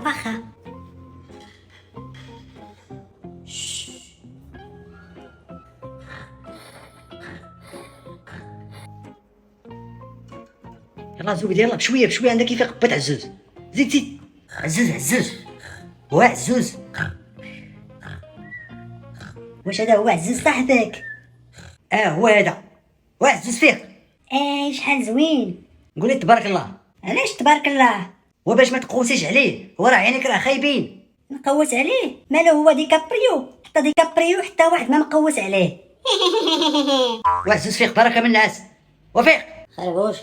واخا. يلا زوبيدة يلا بشويه بشويه، عندك كيف قبات عزوز. زيد زيد عزوز عزوز. عزوز واش هذا هو عزوز صاحبك؟ هو هذا. عزوز فيق. شحال زوين. قولي تبارك الله. علاش تبارك الله؟ وباش ما تقوسيش عليه، وراه عينيك راه خايبين. نقوس عليه؟ مالو هو ديكابريو؟ حتى ديكابريو حتى واحد ما مقوس عليه. عزوز فيق بركه من الناس. وفيق خربوش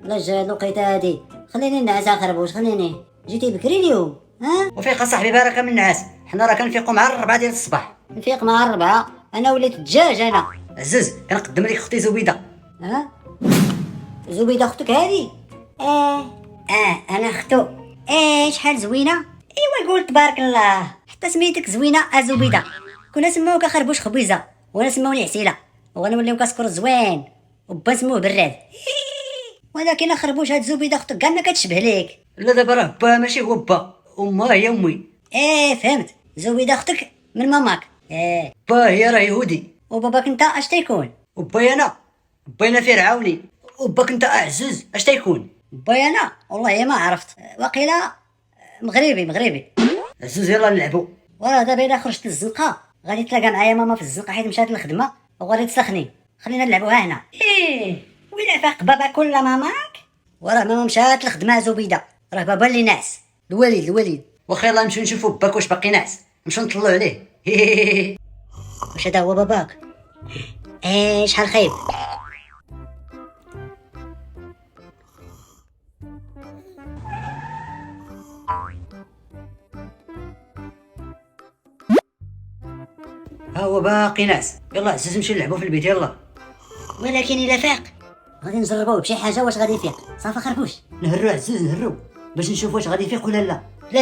لاش هاد الوقيته هادي، خليني نعس خربوش، خليني. جيتي بكري اليوم ها؟ وفيق صاحبي بركه من الناس، حنا راه كنفيقوا مع 4 ديال الصباح. نفيق مع 4؟ انا وليت دجاج انا. عزوز كنقدم لك اختي زبيده. ها؟ زبيده اختك هادي؟ انا اختو. شحال زوينه. ايوا قول تبارك الله، حتى سميتك زوينه زبيده. كنا سموك خربوش خبيزه، وانا سموني عسيله، وغنوليو كاسكور زوين، وبا سموه براد. ولكن خربوش هاد زبيده اختك كاع ما كتشبه ليك. لا دابا راه با ماشي هو با، امها هي امي. فهمت. زبيده اختك من ماماك. با هي راه يهودي. وباباك انت اش تيكون؟ وباي انا فرعوني. وباك انت عزوز اش تيكون؟ باي انا والله ما عرفت، واقيلا مغربي. عزوز يلا نلعبوا. وراه دابا الا خرجت للزنقه غادي تلاقى معايا ماما في الزنقه حيت مشات للخدمه وغادي تسخني. خلينا نلعبوها هنا. ولا فاق باباك ولا ماماك؟ وراه ماما مشات للخدمه زبيده، راه بابا اللي ناعس. الوالد. واخا يلا نمشيو نشوفوا باك واش باقي ناعس، نمشيو نطلعوا عليه. واش هذا هو باباك؟ شحال خايب. ها هو باقي ناعس. يلا عزوز نمشيو نلعبوا في البيت يلا. ولكن الا فاق غادي نجربوه بشي حاجه واش غادي يفيق. صافي خربوش. نهرو عزوز نهرو باش نشوف واش غادي يفيق ولا لا. لا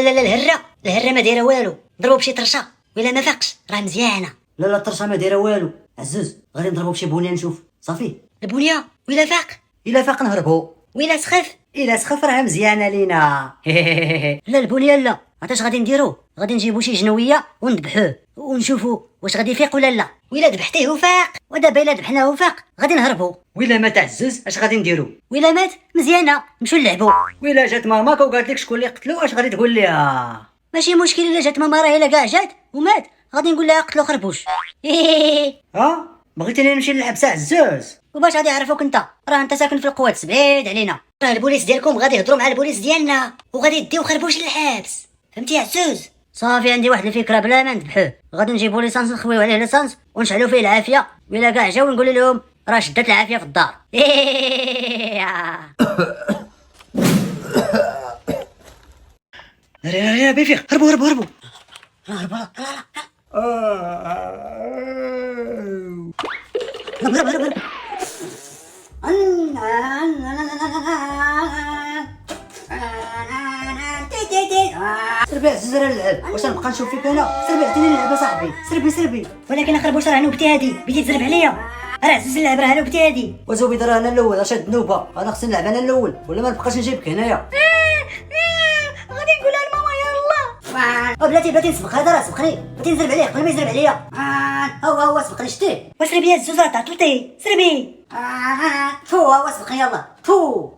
الهره ما دايره والو. ضربوا بشي طرشه ولا ما فاقش راه مزيانه. لا الطرشه ما دايره والو. عزوز غادي نضربوا بشي بونيه نشوف. صافي البنيه ولا فاق. الا فاق نهربوا. ولا سخف. الا سخف راه مزيانه لينا. لا البنيه لا. عرفتاش غادي نديرو؟ غادي نجيبو شي جنويه ونذبحوه ونشوفو واش غادي يفيق ولا لا. ولا ذبحتيه وفاق، ودابا الا ذبحناه وفاق غادي نهربو. ولا مات عزوز اش غادي نديرو؟ ولا مات مزيانه نمشيو نلعبو. ولا جات ماماك وقالت لك شكون اللي قتلو اش غادي تقول ليها؟ ماشي مشكل الا جات ماما، راه الا كاع جات ومات غادي نقول لها قتلو خربوش. ها بغيتيني نمشي نلعب ساعه عزوز؟ وباش غادي يعرفوك انت؟ راه انت ساكن في القوات بعيد علينا، راه البوليس ديالكم غادي يهضروا مع البوليس ديالنا وغادي يديو خربوش للحبس. فهمتي يا عزوز؟ صافي عندي واحد الفكره بلا ما نذبحوه. غادي نجيبو ليسانس نخويو عليه ليسانس ونشعلو فيه العافيه، وإلا كاع جاو نقول لهم راه شدات العافيه في الدار. ريا بيفيق هربوا هربوا. سربي عزوز راه نلعب. واش نبقى نشوف فيك انا؟ سربي عطيني نلعب صاحبي. سربي. ولكن خربوش راه نوبتي هادي، بغيتي تزرب عليا؟ راه عزوز نلعب راه نوبتي هادي. وزوبيد راه انا الاول، اش هاد النوبه؟ انا خصني نلعب انا الاول ولا ما نبقاش نجيبك هنايا. غادي نقولها لماما يلا. بلاتي نسبق، هذا راه سبقني. بغيتي نزرب عليه قبل ما يزرب عليا. هو سبقني شتيه. وسربي يا الزوز راه تعطلتي. سربي. هو سبقني يلا.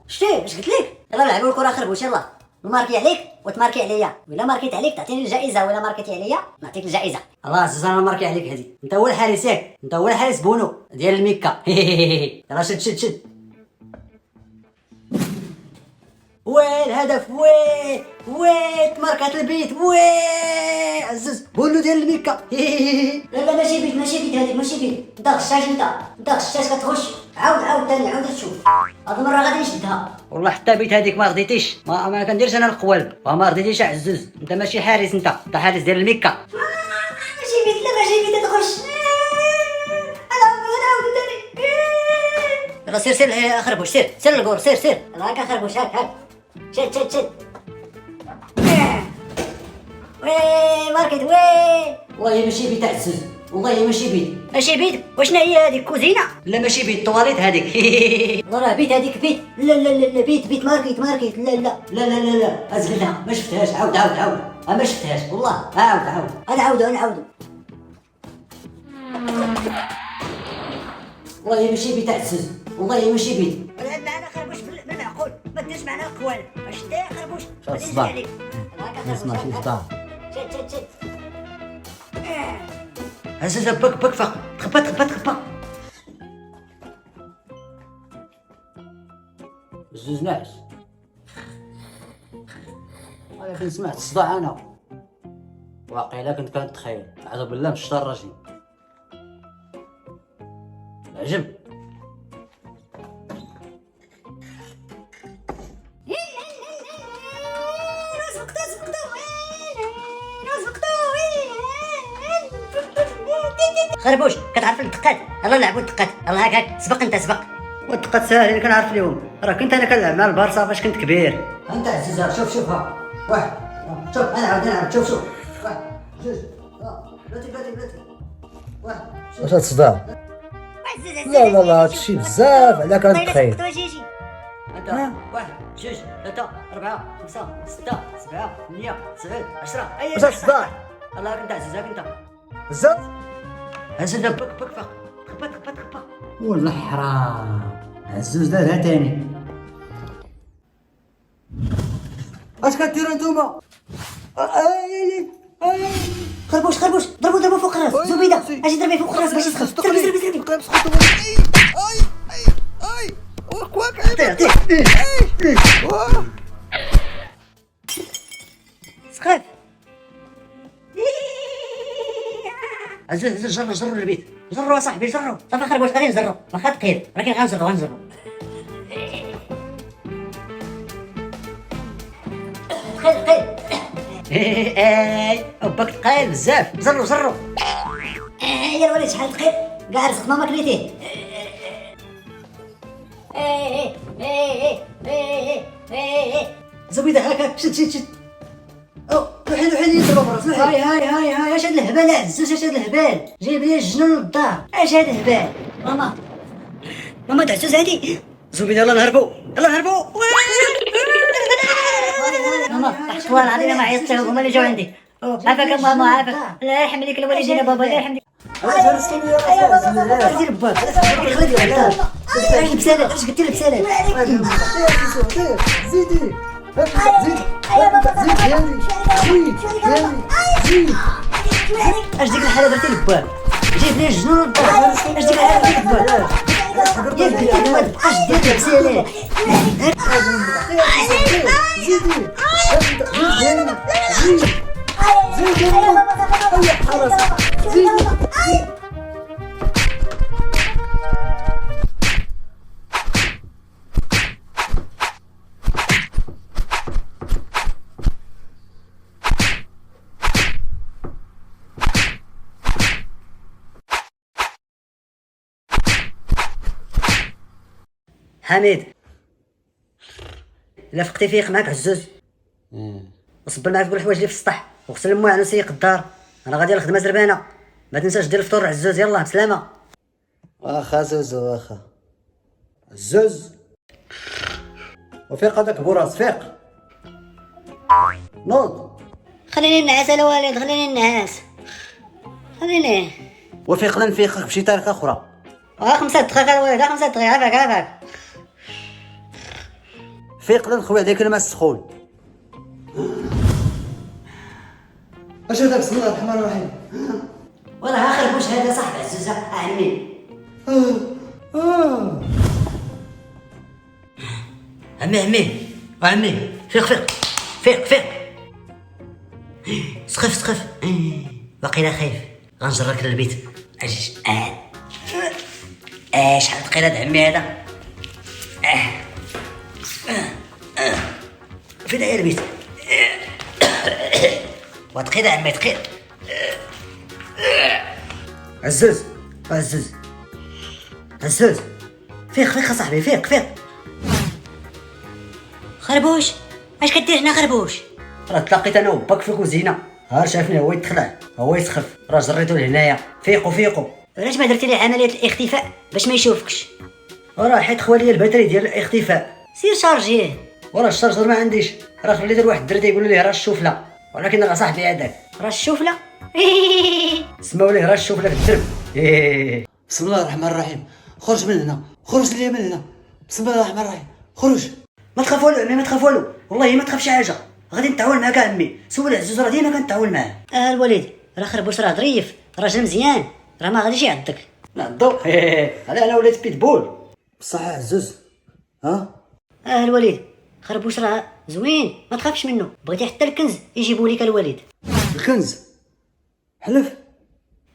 شتيه اش قلت لك؟ يلا نلعبوا الكره خربوش يلا. نماركي عليك وتماركي عليا، ولا ماركيت عليك تعطيني الجائزه، ولا ماركيتي عليا نعطيك الجائزه. الله عزوز انا ماركي عليك هادي. انت هو الحارس ياك، انت هو الحارس بونو ديال الميكا. يلا شد. الهدف تماركات البيت. عزوز بونو ديال الميكا. لا ماشي بيت هذيك ماشي بيت. انت غشاش، انت غشاش كتخش. عاود ثاني عاود تشوف. هاد المره غادي نشدها. والله حتى بيت هذيك ما رضيتيش. ما كنديرش انا القوالب وما رضيتيش. عزوز انت ماشي حارس، انت حارس ديال الميكا. ماشي بيت تخش. انا ثاني. يلا سير خربوش، سير للكور، سير هاكا خربوش. هاك شد. ماركت. والله ماشي بيت عزوز. والله ماشي بيت، ماشي بيت. واشنا هي هذيك كوزينه؟ لا ماشي بيت، طواليت هذيك. والله راه بيت هذيك بيت. لا لا لا لا بيت ماركيت ماركيت. لا لا لا لا لا لا ازقدها ما شفتهاش. عاود عاود عاود. ما شفتهاش والله. عاود عاود. انا عاودو. والله ماشي بيت عزوز، والله ماشي بيت. العب معنا خربوش بالمعقول، ما ديرش معنا القوال. اش داير خربوش؟ شو الصداع؟ نسمع شي صداع. شد. عزوز بك فوق. تخبى. زوز نعس. ولكن سمعت الصداع انا واقيلا كنت كنتخيل. اعوذ بالله من الشيطان الرجيم. العجب. خربوش كتعرف الدقات؟ يلا نلعبوا الدقات. يلا هاك سبق انت سبق. والدقات ساهلين كنعرف اليوم. راه كنت انا كنلعب مع البارسا فاش كنت كبير. انت عزيزة شوف ها. واحد شوف انا عاود شوف. واحد جوج بلاتي. واحد واش هاد الصداع؟ لا هادشي بزاف على كنتخيل. انت واحد جوج ثلاثة أربعة خمسة ستة سبعة ثمانية تسعة 10. واش هاد الصداع؟ الله كنت عزيزة كنت. بزاف؟ عزوز بك فوق. تخبى. ولا حرام. عزوز دارها تاني. اش كديروا نتوما؟ خربوش ضربوا فوق الراس. زبيدة اجي ضربي فوق الراس باش يسخف. ضربي. سخف. عزوز جرو البيت. جرو صاحبي جرو. صافي خربوش غادي نجرو واخا ثقيل ولكن غنجرو. ثقيل. اي بك ثقيل بزاف. جرو. يا الوليد شحال ثقيل كاع رزق ماما كليتيه. زبيدة هاكا شد. او وحيد يضرب براس. هاي اش هاد الهبال عزوز؟ اش هاد الهبال؟ جايب لي الجنون للدار. اش هاد الهبال؟ ماما دعسوز هادي. زبيدة يلا نهربو. ماما والله العظيم ما عيطت لهم، هما اللي جاو عندي. عافاك ماما عافاك. الله يرحم لك الوالدين بابا. الله يرحم لك. دير باك البسالات. اش قلتي البسالات؟ زيدي اش ديك الحاله درتي لباك؟ جايب لي الجنون للدار. اش ديك الحاله درتي لباك؟ ياك قلت ما تبقاش دير البسالات. حميد الا فقتي فيق معاك عزوز وصب معاك كل الحوايج اللي في السطح وغسل المواعن وسيق الدار. انا غادي الخدمه زربانه. ما تنساش دير الفطور عزوز. يلا بسلامه. واخا زوز واخا زوز. وفيق هذاك بوراس فيق. نوض. خليني نعس الوالد، خليني نعس. خليني وفيق نفيقك بشي طريقه اخرى. 5 دقائق الوالد. 5 دقائق. عافاك. فيق نخوي عليك الماء السخون. اش هذا؟ بسم الله الرحمن الرحيم. والله اخر واش هذا صاحب عزوزه عمي. عمي فيق. سخف. باقي خايف. غنجرك للبيت. شحال ثقيل هاد عمي هذا. فين هي البيت؟ وثقيل عمي ثقيل. عزوز فيق صاحبي فيق. خربوش اش كدير هنا خربوش؟ راه تلاقيت انا وباك في الكوزينه ها شافني هو يتخلع هو يسخف، راه جريتو لهنايا. فيقوا فيقوا. علاش ما درتي لي عمليه الاختفاء باش ما يشوفكش؟ وراه حيت خوالي الباتري ديال الاختفاء، سير شارجيه. وراه الشارجر ما عنديش، راه خليته لواحد الدري تيقول ليه راه الشوفله، ولكن راه صاحبي هذاك راه الشوفله. سماو ليه راه الشوفله في الدرب. بسم الله الرحمن الرحيم. خرج من هنا، خرج لي من هنا. بسم الله الرحمن الرحيم، خرج. ما تخاف والو عمي، ما تخاف والو، والله ما تخاف شي حاجه، غادي نتعاون معاك عمي. سول عزوز راه ديما كنتعاون معاه. الوليد راه خربوش، راه ظريف، راجل مزيان، راه ما غاديش يعضك. نعضو. على انا وليت بيتبول. بصح عزوز، ها الوليد خربوش راه زوين، ما تخافش منه. بغيتي حتى الكنز يجيبوا لك الوليد. الكنز حلف.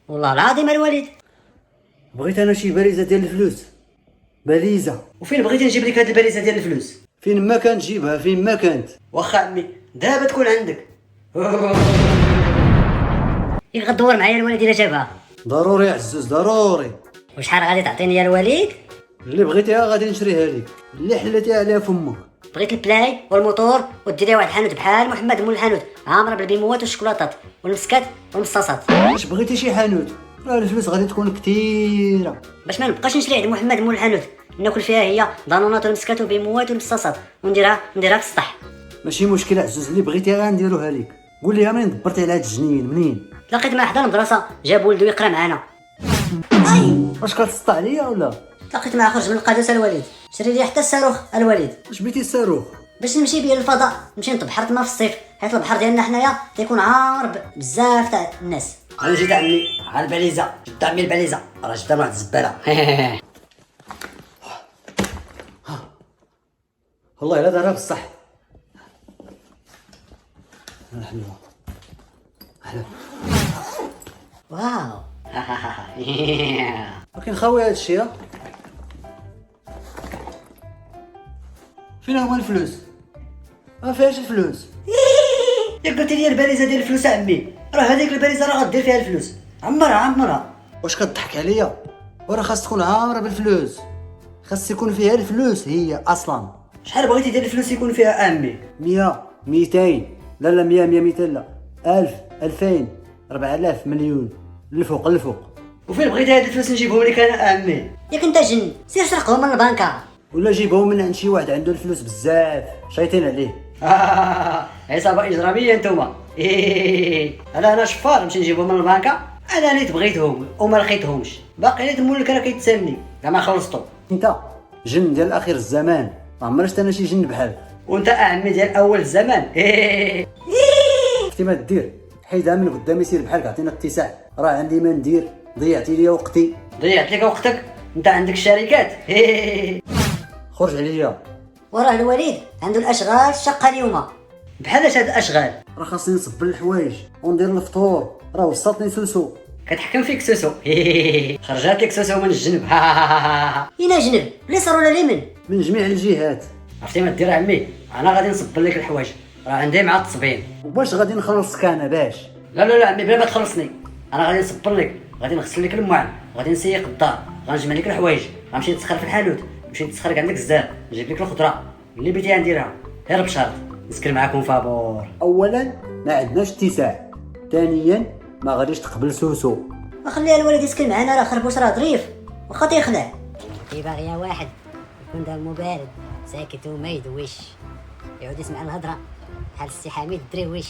والله العظيم الوليد. بغيت انا شي باريزه ديال الفلوس، باريزه. وفين بغيتي نجيب لك هاد الباريزه ديال الفلوس؟ فين ما كانت جيبها، فين ما كانت. واخا عمي دابا تكون عندك. يغدور معايا الوليد الا جابها. ضروري عزوز ضروري. وشحال غادي تعطيني يا الوليد؟ اللي بغيتيها غادي نشريها لك، اللي حلتيها عليها فمك. بغيت البلاي والموتور وديري واحد الحانوت بحال محمد مول الحانوت، عامره بالبيموات والشوكولاتات والمسكات والمصاصات. واش بغيتي شي حانوت؟ راه الفلوس غادي تكون كثيره. باش ما نبقاش نشري عند محمد مول الحانوت، ناكل فيها هي دانونات والمسكات وبيموات والمصاصات ونديرها في السطح. ماشي مشكل عزوز، اللي بغيتي غنديروها لك. قول لي منين دبرتي على هاد الجنين، منين؟ تلاقيت مع حدا المدرسه جاب ولدو يقرا معانا. واش كتسطى عليا ولا؟ تلاقيت معاه خرج من القادوس الوليد، شري لي حتى الصاروخ الوليد واش بيتي الصاروخ؟ باش نمشي بيه للفضاء، نمشي نطبحر تما في الصيف، حيت البحر ديالنا حنايا تيكون عامر بزاف تاع الناس. انا جيت عمي على الباليزه، جبت عمي الباليزه، راه جبتها من واحد الزباله. والله الا دارها بصح. حلوه حلوه. واو. ولكن خاوي هاد الشيء. فين هما الفلوس؟ ما فيهاش الفلوس. يا قلتي لي الباليزه ديال الفلوس عمي، راه هذيك الباليزه راه غدير فيها الفلوس، عمرها. واش كضحك عليا؟ وراه خاص تكون عامره بالفلوس، خاص يكون فيها الفلوس هي اصلا. شحال بغيتي ديال الفلوس يكون فيها عمي؟ 100 200 لا 100 200 لا 1000 2000 4000 مليون الفوق. وفين بغيتي هاد الفلوس نجيبهم لك انا عمي؟ ياك انت جن، سير سرقهم من البنكه. ولا جيبهم من عند شي واحد عنده الفلوس بزاف شايطين عليه. عصابه اجراميه نتوما. انا شفار نمشي نجيبهم من البنكه، انا نيت بغيتهم وما لقيتهمش، باقي نيت مولك راه كيتسالني كاع ما خلصتو. انت جن ديال اخر الزمان، ما عمرش انا شي جن بحالك. وانت اعمي ديال اول الزمان. كنتي ما دير حيدها من قدامي، سير بحالك عطينا اتساع، راه عندي ما ندير، ضيعتي لي وقتي. ضيعت لك وقتك، انت عندك الشركات. خرج عليا. وراه الوليد عنده الاشغال الشاقه اليوم. بحال اش هاد الاشغال؟ راه خاصني نصبر الحوايج وندير الفطور، راه وصلتني سوسو. كتحكم فيك سوسو. خرجات لك سوسو من الجنب. اين جنب اليسار ولا اليمين؟ من جميع الجهات. عرفتي ما دير عمي، انا غادي نصبر لك الحوايج، راه عندي مع التصبين. وباش غادي نخلصك انا باش؟ لا عمي بلا ما تخلصني، انا غادي نصبر لك، غادي نغسل لك المعن، غادي نسيق الدار، غنجمع لك الحوايج، غنمشي نتسخر في الحانوت، نمشي نتسخر عندك الزاد، نجيب لك الخضره اللي بغيتي نديرها، غير بشرط نسكن معاكم فابور. اولا ما عندناش اتساع، ثانيا ما غاديش تقبل سوسو. وخليها الوليد يسكن معنا، راه خربوش راه ظريف واخا تيخلع. هي باغيه واحد يكون دمه بارد ساكت وما يدويش، يعود يسمع الهضره بحال السي حميد الدرويش.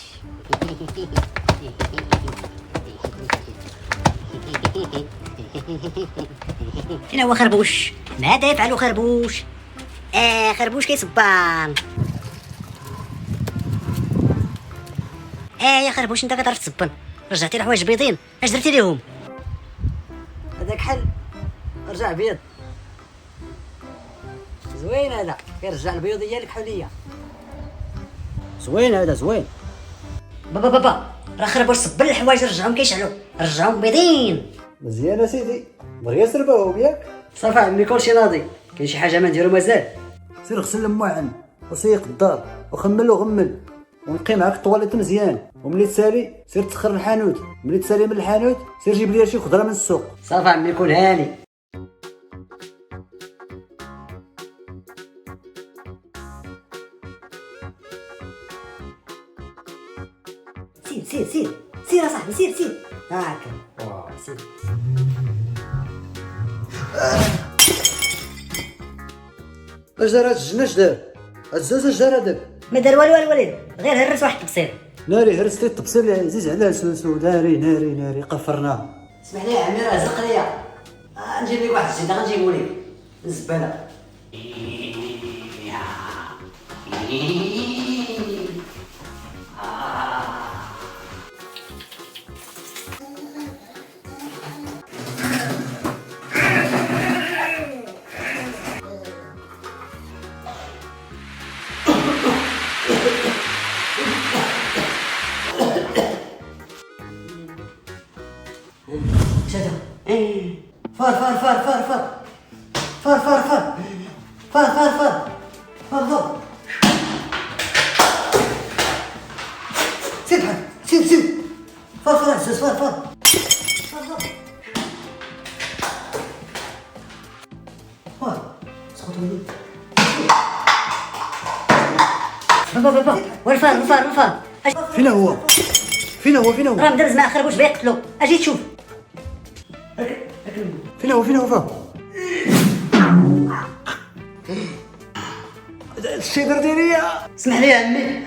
فين هو خربوش؟ ماذا يفعل خربوش؟ خربوش كيصبان. يا خربوش انت كتعرف تصبن، رجعتي الحوايج بيضين، اش درتي ليهم؟ هذاك حل رجع بيض زوين، هذا كيرجع البيض ديالك حوليه. زوين هذا زوين. بابا راه خربوش صبن الحوايج رجعهم كيشعلوا، رجعهم بيضين. مزيان اسيدي، بغي سرباهم ياك؟ صافي عمي كلشي ناضي، كاين شي حاجه ما نديرو مازال؟ سير غسل المعن وسيق الدار وخمل وغمل ونقي معاك الطواليت مزيان، وملي تسالي سير تسخر الحانوت، ملي تسالي من الحانوت سير جيب لي شي خضره من السوق. صافي عمي كون هاني. سير سير هاكا سير. اش دار هاد الجن؟ اش دار؟ الزوز اش دار هذاك؟ ما دار والو الوليد، غير هرس واحد التبصير. ناري هرستي التبصير يا عزيز على سوسو. ناري قفرناه. اسمح لي يا عمي راه زق ليا. نجيب لك واحد الجدة غنجيبو لك الزبالة. شادو فار فار فار فار فار فار فار فار فار فار فار فار. سير بحال سير فار عزوز فار سقط وليد. بابا والفار فين هو؟ راه مدرز مع خربوش بيقتلو. اجي تشوف. فين هو فا؟ الشيدر ديالي. اسمح لي يا عمي.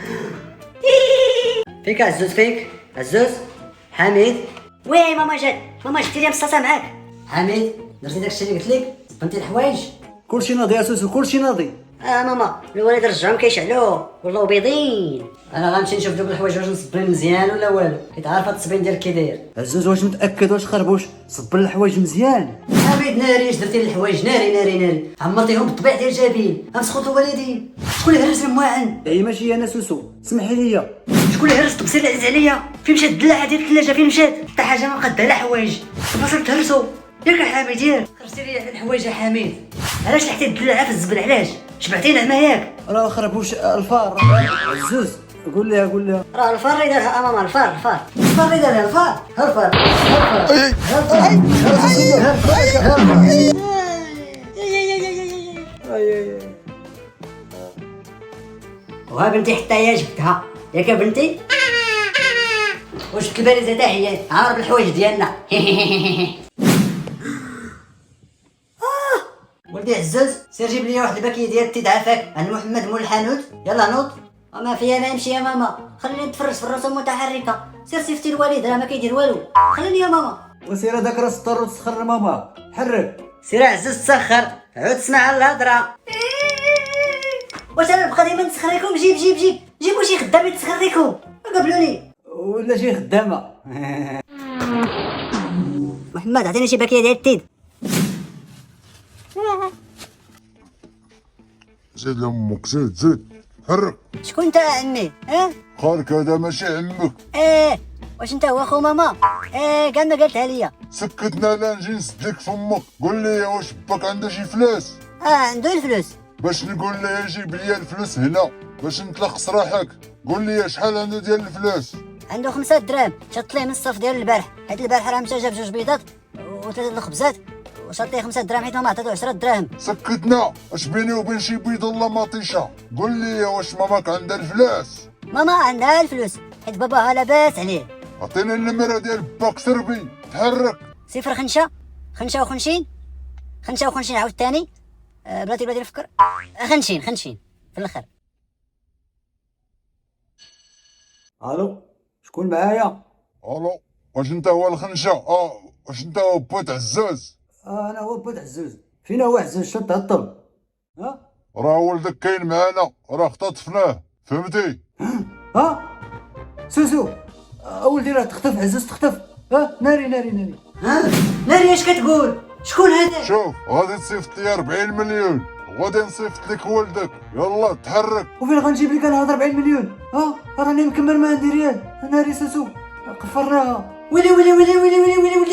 فيك عزوز؟ فيك عزوز؟ حميد وي ماما جاتي لي مصاصه معاك. حميد، درتي داكشي اللي قلت لك؟ زبنتي الحوايج؟ كلشي ناضي يا سوسو، كلشي ناضي. ماما الوالد رجعهم كيشعلوا والله بيضين. انا غنمشي نشوف دوك الحوايج واش نصبين مزيان ولا والو، حيت عارف هاد التصبين ديالك كي داير. عزوز واش متاكد واش خربوش صبر الحوايج مزيان؟ حميد ناري، اش درتي للحوايج؟ ناري عمرتيهم بالطبيع ديال جابين. مسخوط الوالدين. شكون اللي هرس المواعن؟ اي ماشي انا سوسو، سمحي لي. شكون اللي هرس التبصير اللي عزيز عليا؟ فين مشات الدلاعه ديال الثلاجه؟ فين مشات؟ حتى حاجه ما مقاده لا حوايج. البصر تهرسوا ياك حميد ياك. خرجتي لي على الحوايج يا حميد. علاش لحتي الدلاعه في الزبل؟ علاش؟ شبعتي نعمه ياك؟ راه خربوش الفار. عزوز قول لها راه الفار اللي دارها ماما. الفار اللي دار الفار. وها بنتي حتى هي جبتها ياك بنتي. واش الكباري زادا هي عارف بالحوايج ديالنا. ولدي عزوز، سير جيب لي واحد الباكيه ديال التي دعافاك عند محمد مول الحانوت. يلا نوض. ما فيها ما نمشي يا ماما. خليني نتفرج في الرسوم المتحركه. سير صيفطي الوالد راه ما كيدير والو. خليني يا ماما. وسير هذاك راه سطر وتسخر ماما. حرك. سير عزوز تسخر، عود تسمع الهضره. واش انا نبقى ديما نسخريكم؟ جيبوا شي خدام يتسخريكم. قبلوني ولا شي خدامه. محمد عطيني شي باكيه ديال التيد. زيد لامك زيد حرك. شكون انت يا عمي؟ خالك هذا ماشي عمك. واش انت هو خو ماما؟ كاع ما قالتها ليا. سكتنا لا نجي نسدلك فمك. قول لي واش باك عنده شي فلوس؟ عنده الفلوس. باش نقول ليه جيب لي الفلوس هنا باش نتلخص روحك. قول لي شحال عنده ديال الفلوس؟ عنده 5 دراهم. شط ليه من الصف ديال البارح، حيت البارح راه مشى جاب 2 بيضات و3 الخبزات وشط ليه 5 دراهم حيت ماما عطاتو 10 دراهم. سكتنا. اش بيني وبين شي بيض الله مطيشه؟ قول لي واش ماماك عندها الفلوس؟ ماما عندها الفلوس حيت باباها لاباس عليه. عطيني النمره ديال باك سربي. تحرك. 0 55 عاود ثاني. بلاتي نفكر. خنشين في الاخر. الو شكون معايا؟ الو واش انت هو الخنشه؟ واش انت هو بوت عزوز؟ انا هو بوت عزوز. فين هو عزوز؟ شد هالطب. راه ولدك كاين معانا، راه اختطفناه فهمتي؟ سوسو ولدي راه تختف. عزوز تختف. ناري ناري اش كتقول؟ شكون هذا؟ شوف غادي تصيفط لي 40 مليون وغادي نصيفط لك ولدك. يلا تحرك. وفين غنجيب لك انا هاد 40 مليون؟ راني مكمل ما عندي ريال. ناري سوسو قفرناها. ويلي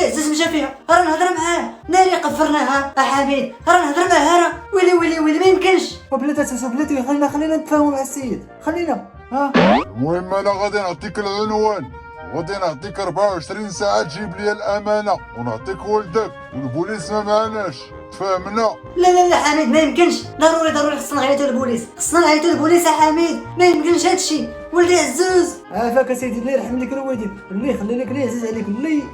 عزوز مشى فيها. راه نهضر معاه. ناري قفرناها. حميد راه نهضر معاه. ويلي ما يمكنش. وبلاتي سوسو بلاتي خلينا نتفاهموا مع السيد. خلينا. المهم انا غادي نعطيك العنوان وغادي نعطيك 24 ساعه تجيب لي الامانه ونعطيك ولدك والبوليس ما معناش. تفاهمنا؟ لا حميد ما يمكنش، ضروري خصنا نعيطوا للبوليس، يا حميد، ما يمكنش هادشي. ولدي عزوز عافاك اسيدي، الله يرحم لك الوالدين، الله يخلي لك، الله يعزز عليك،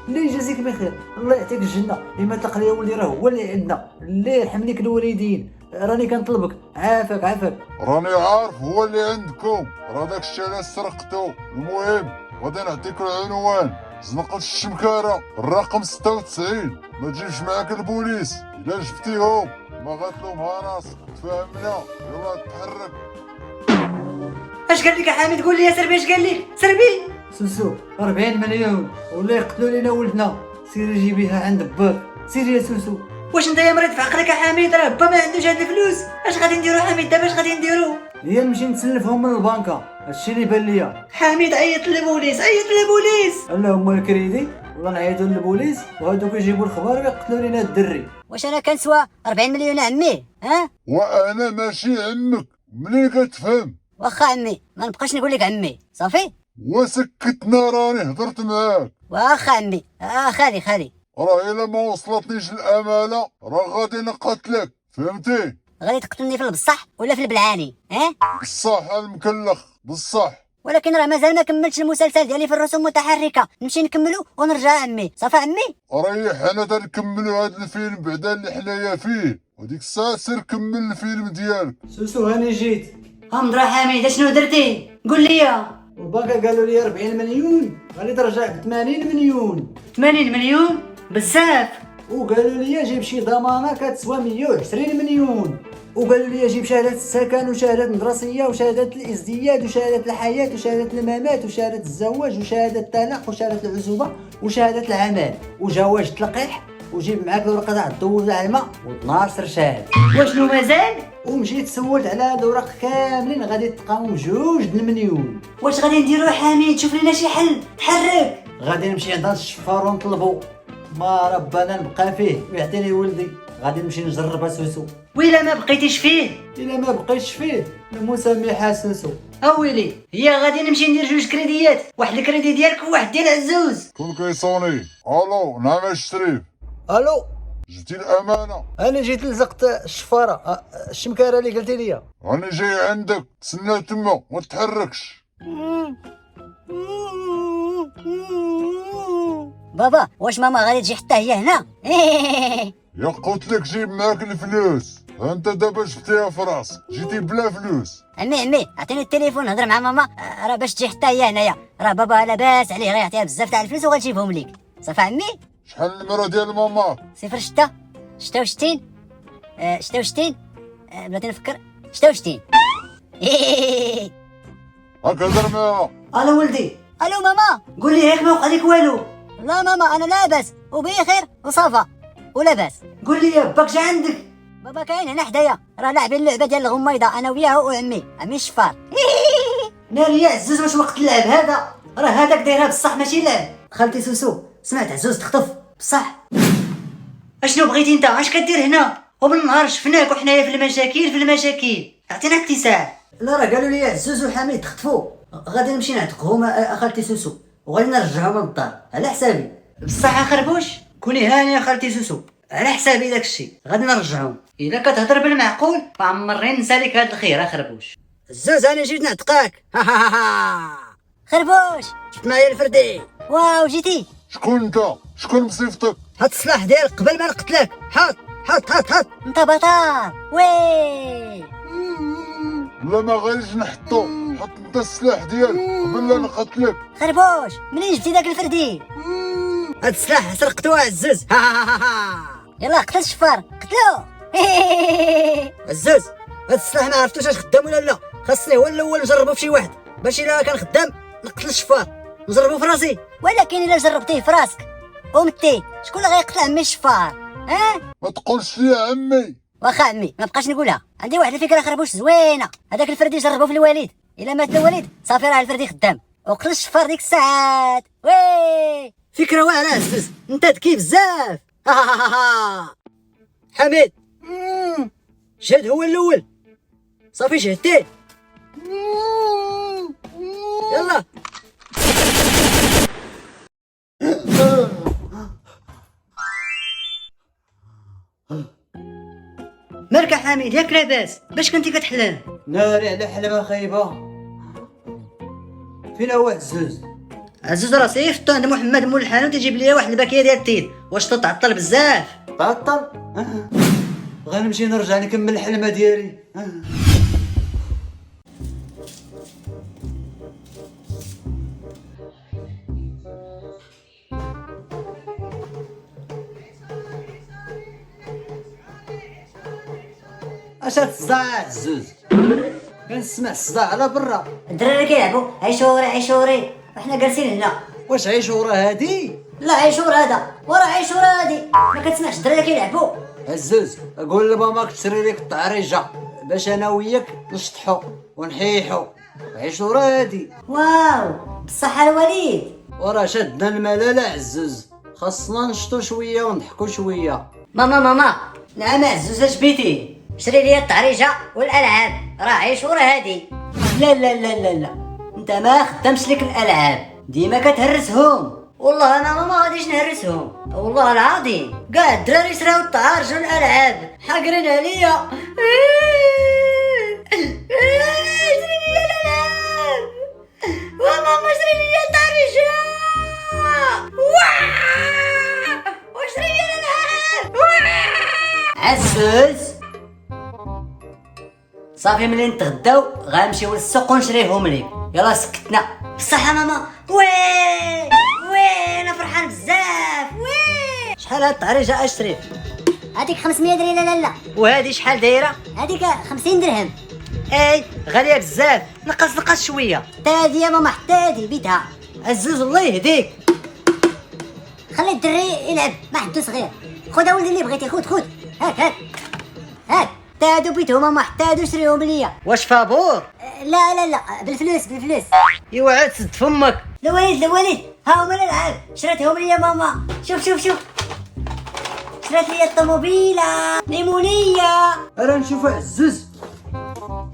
الله يجازيك بخير، الله يعطيك الجنه. لما تلقى لي ولدي راه هو اللي عندنا، الله يرحم لك الوالدين، راني كنطلبك. عافاك. راني عارف هو اللي عندكم، راه داكشي علاش سرقتو. المهم غادي نعطيك العنوان، زنقة الشمكارة الرقم 96. ما تجيبش معاك البوليس، الا جبتيهم ما غاتلومها راسك، تفاهمنا؟ يلا تحرك. اش قال لك يا حميد؟ قول لي يا سربي، اش قال لك؟ سربي سوسو 40 مليون ولا يقتلوا لينا ولدنا، سيري جيبيها عند باك، سيري يا سوسو. واش انت يا مريض في عقلك يا حميد؟ راه با ما عندوش هاد الفلوس. اش غادي نديرو حميد دابا؟ اش غادي نديرو؟ هي نمشي نسلفهم من البنكه، هادشي اللي بان ليا. حميد عيط للبوليس. لا هما الكريدي ولا نعيطوا للبوليس وهادوك يجيبوا الخبر ويقتلوا لينا الدري. واش انا كنسوى 40 مليون عمي؟ ها وانا ماشي عمك، منين كتفهم؟ واخا عمي، ما نبقاش نقول لك عمي، صافي؟ وسكتنا، راني هضرت معاك. واخا عمي. خالي راه الا ما وصلتنيش الامانه راه غادي نقتلك، فهمتي؟ غادي تقتلني في البصح ولا في البلعاني؟ بصح المكلخ بصح. ولكن راه مازال ما كملتش المسلسل ديالي في الرسوم المتحركه، نمشي نكملو ونرجع عمي. صافي عمي؟ ريح، انا تنكملو هاد الفيلم بعدا اللي حنايا فيه، وديك الساعه سير كمل الفيلم ديالك. سوسو هاني جيت. همضرا حميد، شنو درتي؟ قول لي. البنكه قالوا لي 40 مليون غادي ترجع ب 80 مليون. 80 مليون بزاف. وقالوا لي جيب شي ضمانه كتسوى 120 مليون. وقالوا لي جيب شهادة السكن وشهادة المدرسية وشهادة الازدياد وشهادة الحياة وشهادة الممات وشهادة الزواج وشهادة الطلاق وشهادة العزوبة وشهادة العمل وجواز التلقيح، وجيب معاك الورقة تاع الضوء العامة و12 سرشاد. واشنو مازال؟ ومشيت سولت على هاد الوراق كاملين غادي تلقاهم 2 المليون. واش غادي نديرو حميد؟ شوف لينا شي حل، تحرك. غادي نمشي عند الشفار ونطلبو ما ربنا نبقى فيه ويعطيني ولدي، غادي نمشي نجربها سوسو. ويلا ما بقيتيش فيه؟ الا ما بقيتش فيه المسامحة سوسو. اويلي، هي غادي نمشي ندير 2 كريديات، واحد الكريدي ديالك وواحد ديال عزوز. كون كيصوني. الو، نعم الشريف، الو، جبتي الامانه؟ انا جيت لزقت الشفاره الشمكاره اللي قلتي لي. راني جاي عندك، تسنى تما ما تحركش. بابا، واش ماما غادي تجي حتى هي هنا؟ يا قلت لك جيب معاك الفلوس، انت دابا جبتيها في راسك، جيتي بلا فلوس. عمي عطيني التليفون نهضر مع ماما، راه باش تجي حتى هي هنايا، راه بابا لاباس عليه غيعطيها بزاف تاع الفلوس وغتجيبهم ليك. صافي عمي؟ شحال النمره ديال ماما؟ 06 66 66 بلاتي نفكر 66. هاك هضر معاها. الو ولدي. الو ماما. قول لي هيك ما وقع لك والو؟ لا ماما انا لاباس وبخير وصافا ولاباس. قول لي باك جا عندك؟ بابا كاين هنا حدايا، راه لاعبين اللعبه ديال الغميضه انا وياه وعمي الشفار. ناري يا عزوز، واش وقت اللعب هذا؟ راه هذاك دايرها بصح ماشي لعب. خالتي سوسو، سمعت عزوز تخطف بصح؟ اشنو بغيتي انت؟ اش كدير هنا؟ وبالنهار شفناك وحنايا في المشاكل، عطينا اتساع. لا راه قالوا لي عزوز وحميد تخطفوا، غادي نمشي نعتقهم خالتي سوسو وغادي نرجعهم للدار على حسابي. بصح خربوش، كوني هانيه خالتي سوسو، على حسابي داكشي غادي نرجعهم. الا كتهضر بالمعقول فعمرني ننسى لك هاد الخير خربوش. عزوز انا جيت نعتقاك. خربوش، جبت معايا الفردي. واو جيتي. شكون انت؟ شكون بصيفتك؟ هاد السلاح ديالك قبل ما نقتلك. حط انت بطال. وي لا ما غاديش نحطو، حط انت السلاح ديالك قبل لا نقتلك. خربوش، منين جبتي داك الفردي؟ هاد السلاح سرقتو عزوز. يلا قتل الشفار، قتلو. عزوز، هاد السلاح ما عرفتوش واش خدام ولا لا، خاصني هو الاول نجربو في شي واحد باش الا كان خدام نقتل الشفار، نجربو في راسي. ولكن الا جربتيه في راسك ومتي، شكون اللي غيقتل عمي الشفار؟ ما تقولش لي عمي. واخا عمي ما بقاش نقولها، عندي واحد الفكره خربوش زوينه. هذاك الفردي جربوه في الوليد، الا مات الوليد صافي راه الفردي خدام وقتل الشفار ديك الساعات. وي فكره واعره عزوز، انت ذكي بزاف. حميد شهد هو الاول، صافي شهدتيه. يلا مالك حميد ياك لاباس؟ باش كنتي كتحلم؟ ناري على حلمة خايبة. فين هو عزوز؟ عزوز راه صيفطو عند محمد مول الحانوت يجيب لي واحد الباكيه ديال التين. واش تعطل بزاف؟ تعطل؟ غنمشي نرجع نكمل الحلمة ديالي. اش هاد الصداع عزوز؟ كنسمع الصداع على برا. الدراري كيلعبوا عيشوري عيشوري وحنا جالسين هنا. واش عيشورة هادي؟ لا عيشور هذا ورا عيشور هادي. ما كتسمعش الدراري كيلعبوا؟ عزوز قول لماماك تشري لك الطعريجة باش انا وياك نشطحو ونحيحو. عيشورة هادي. واو بالصحة الوليد. وراه شدنا الملالة عزوز، خاصنا نشطو شوية ونضحكو شوية. ماما نعم عزوز اش بيتي؟ شري لي الطعريجه والالعاب راه عيشور هادي. لا لا لا لا لا انت ما خدامش لك الالعاب ديما كتهرسهم. والله انا ما غاديش نهرسهم والله العظيم. كاع الدراري شراو الطعارج والالعاب حاقرين عليا. شري لي الالعاب وماما شري لي الطعريجه وشري لي الالعاب. عزوز صافي ملي نتغداو غنمشيو للسوق ونشريهم ليك. يلا سكتنا. بصحة ماما. وي انا فرحان بزاف. وي شحال هاد الطعريجه اشري؟ هذيك 500 درهم. لا لا وهذه شحال دايره؟ هذيك 50 درهم. اي غاليه بزاف. نقص شويه. حتى هادي يا ماما حتى هادي بيدها. عزوز الله يهديك. خلي الدري يلعب ما حدو صغير. خذ ولدي اللي بغيتي. خذ هاك حتى هادو بيتهم ماما حتى هادو شريهم ليا. واش فابور؟ لا بالفلوس. ايوا عاد سد فمك. الوليد ها هما الالعاب شريتهم ليا ماما. شوف شريت ليا الطوموبيله ليمونيه. انا نشوف عزوز.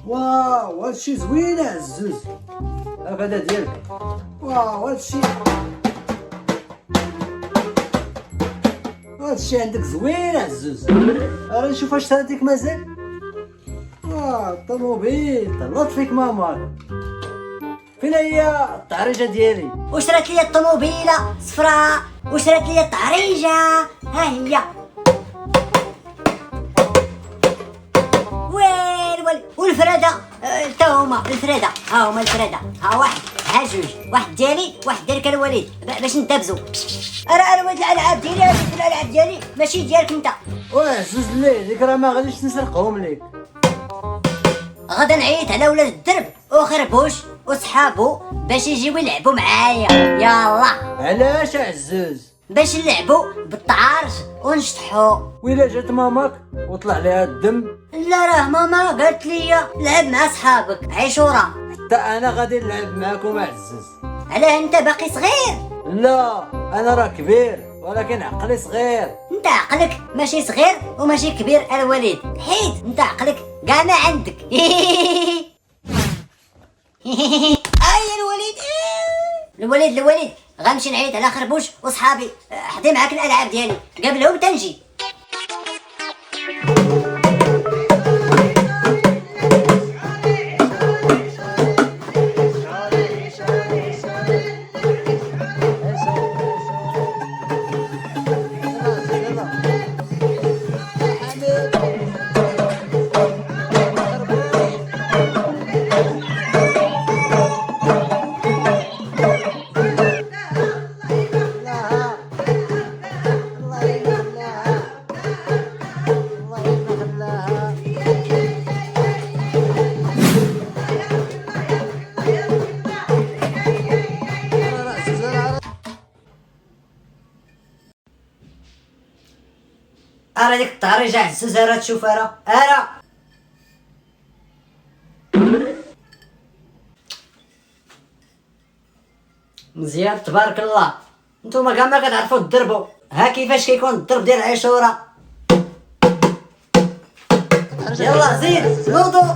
واو هادشي زوين عزوز. هكذا ديالك. واو هادشي عندك زوين عزوز. انا نشوف واش شريتك مازال. الطوموبيل طلعت فيك ماماك. فين هي الطعريجه ديالي؟ وشريت لي الطوموبيله صفراء وشريت لي الطعريجه ها هي. وين والفرادة تا هما الفرادة. ها هما الفرادة. ها واحد ها جوج. واحد ديالي واحد ديالك الوليد باش ندابزو. انا ولد الالعاب ديالي. هذوك الالعاب ديالي ماشي ديالك انت. عزوز ليه ديك راه ما غاديش نسرقهم ليك. غدا نعيط على ولاد الدرب وخربوش وصحابو باش يجيو يلعبوا معايا. يلا. علاش عزوز؟ باش نلعبوا بالطعارج ونشطحوا. ويلا جات ماماك وطلع ليها الدم. لا راه ماما قالت لي لعب مع صحابك عيشورة. حتى انا غادي نلعب معاكم عزوز. علاه انت باقي صغير؟ لا انا راه كبير ولكن عقلي صغير. انت عقلك ماشي صغير وماشي كبير الوليد. حيت انت عقلك كاع ما عندك. اي الوليد غنمشي نعيط على خربوش وصحابي. حدي معاك الالعاب ديالي قبلهم تنجي. ارا ديك الطعريجه عزوز راه تشوف. ارا مزيان تبارك الله. نتوما كاع ما كتعرفوا تضربوا. ها كيفاش كيكون الضرب ديال عيشوره. يلا زيد نوضوا.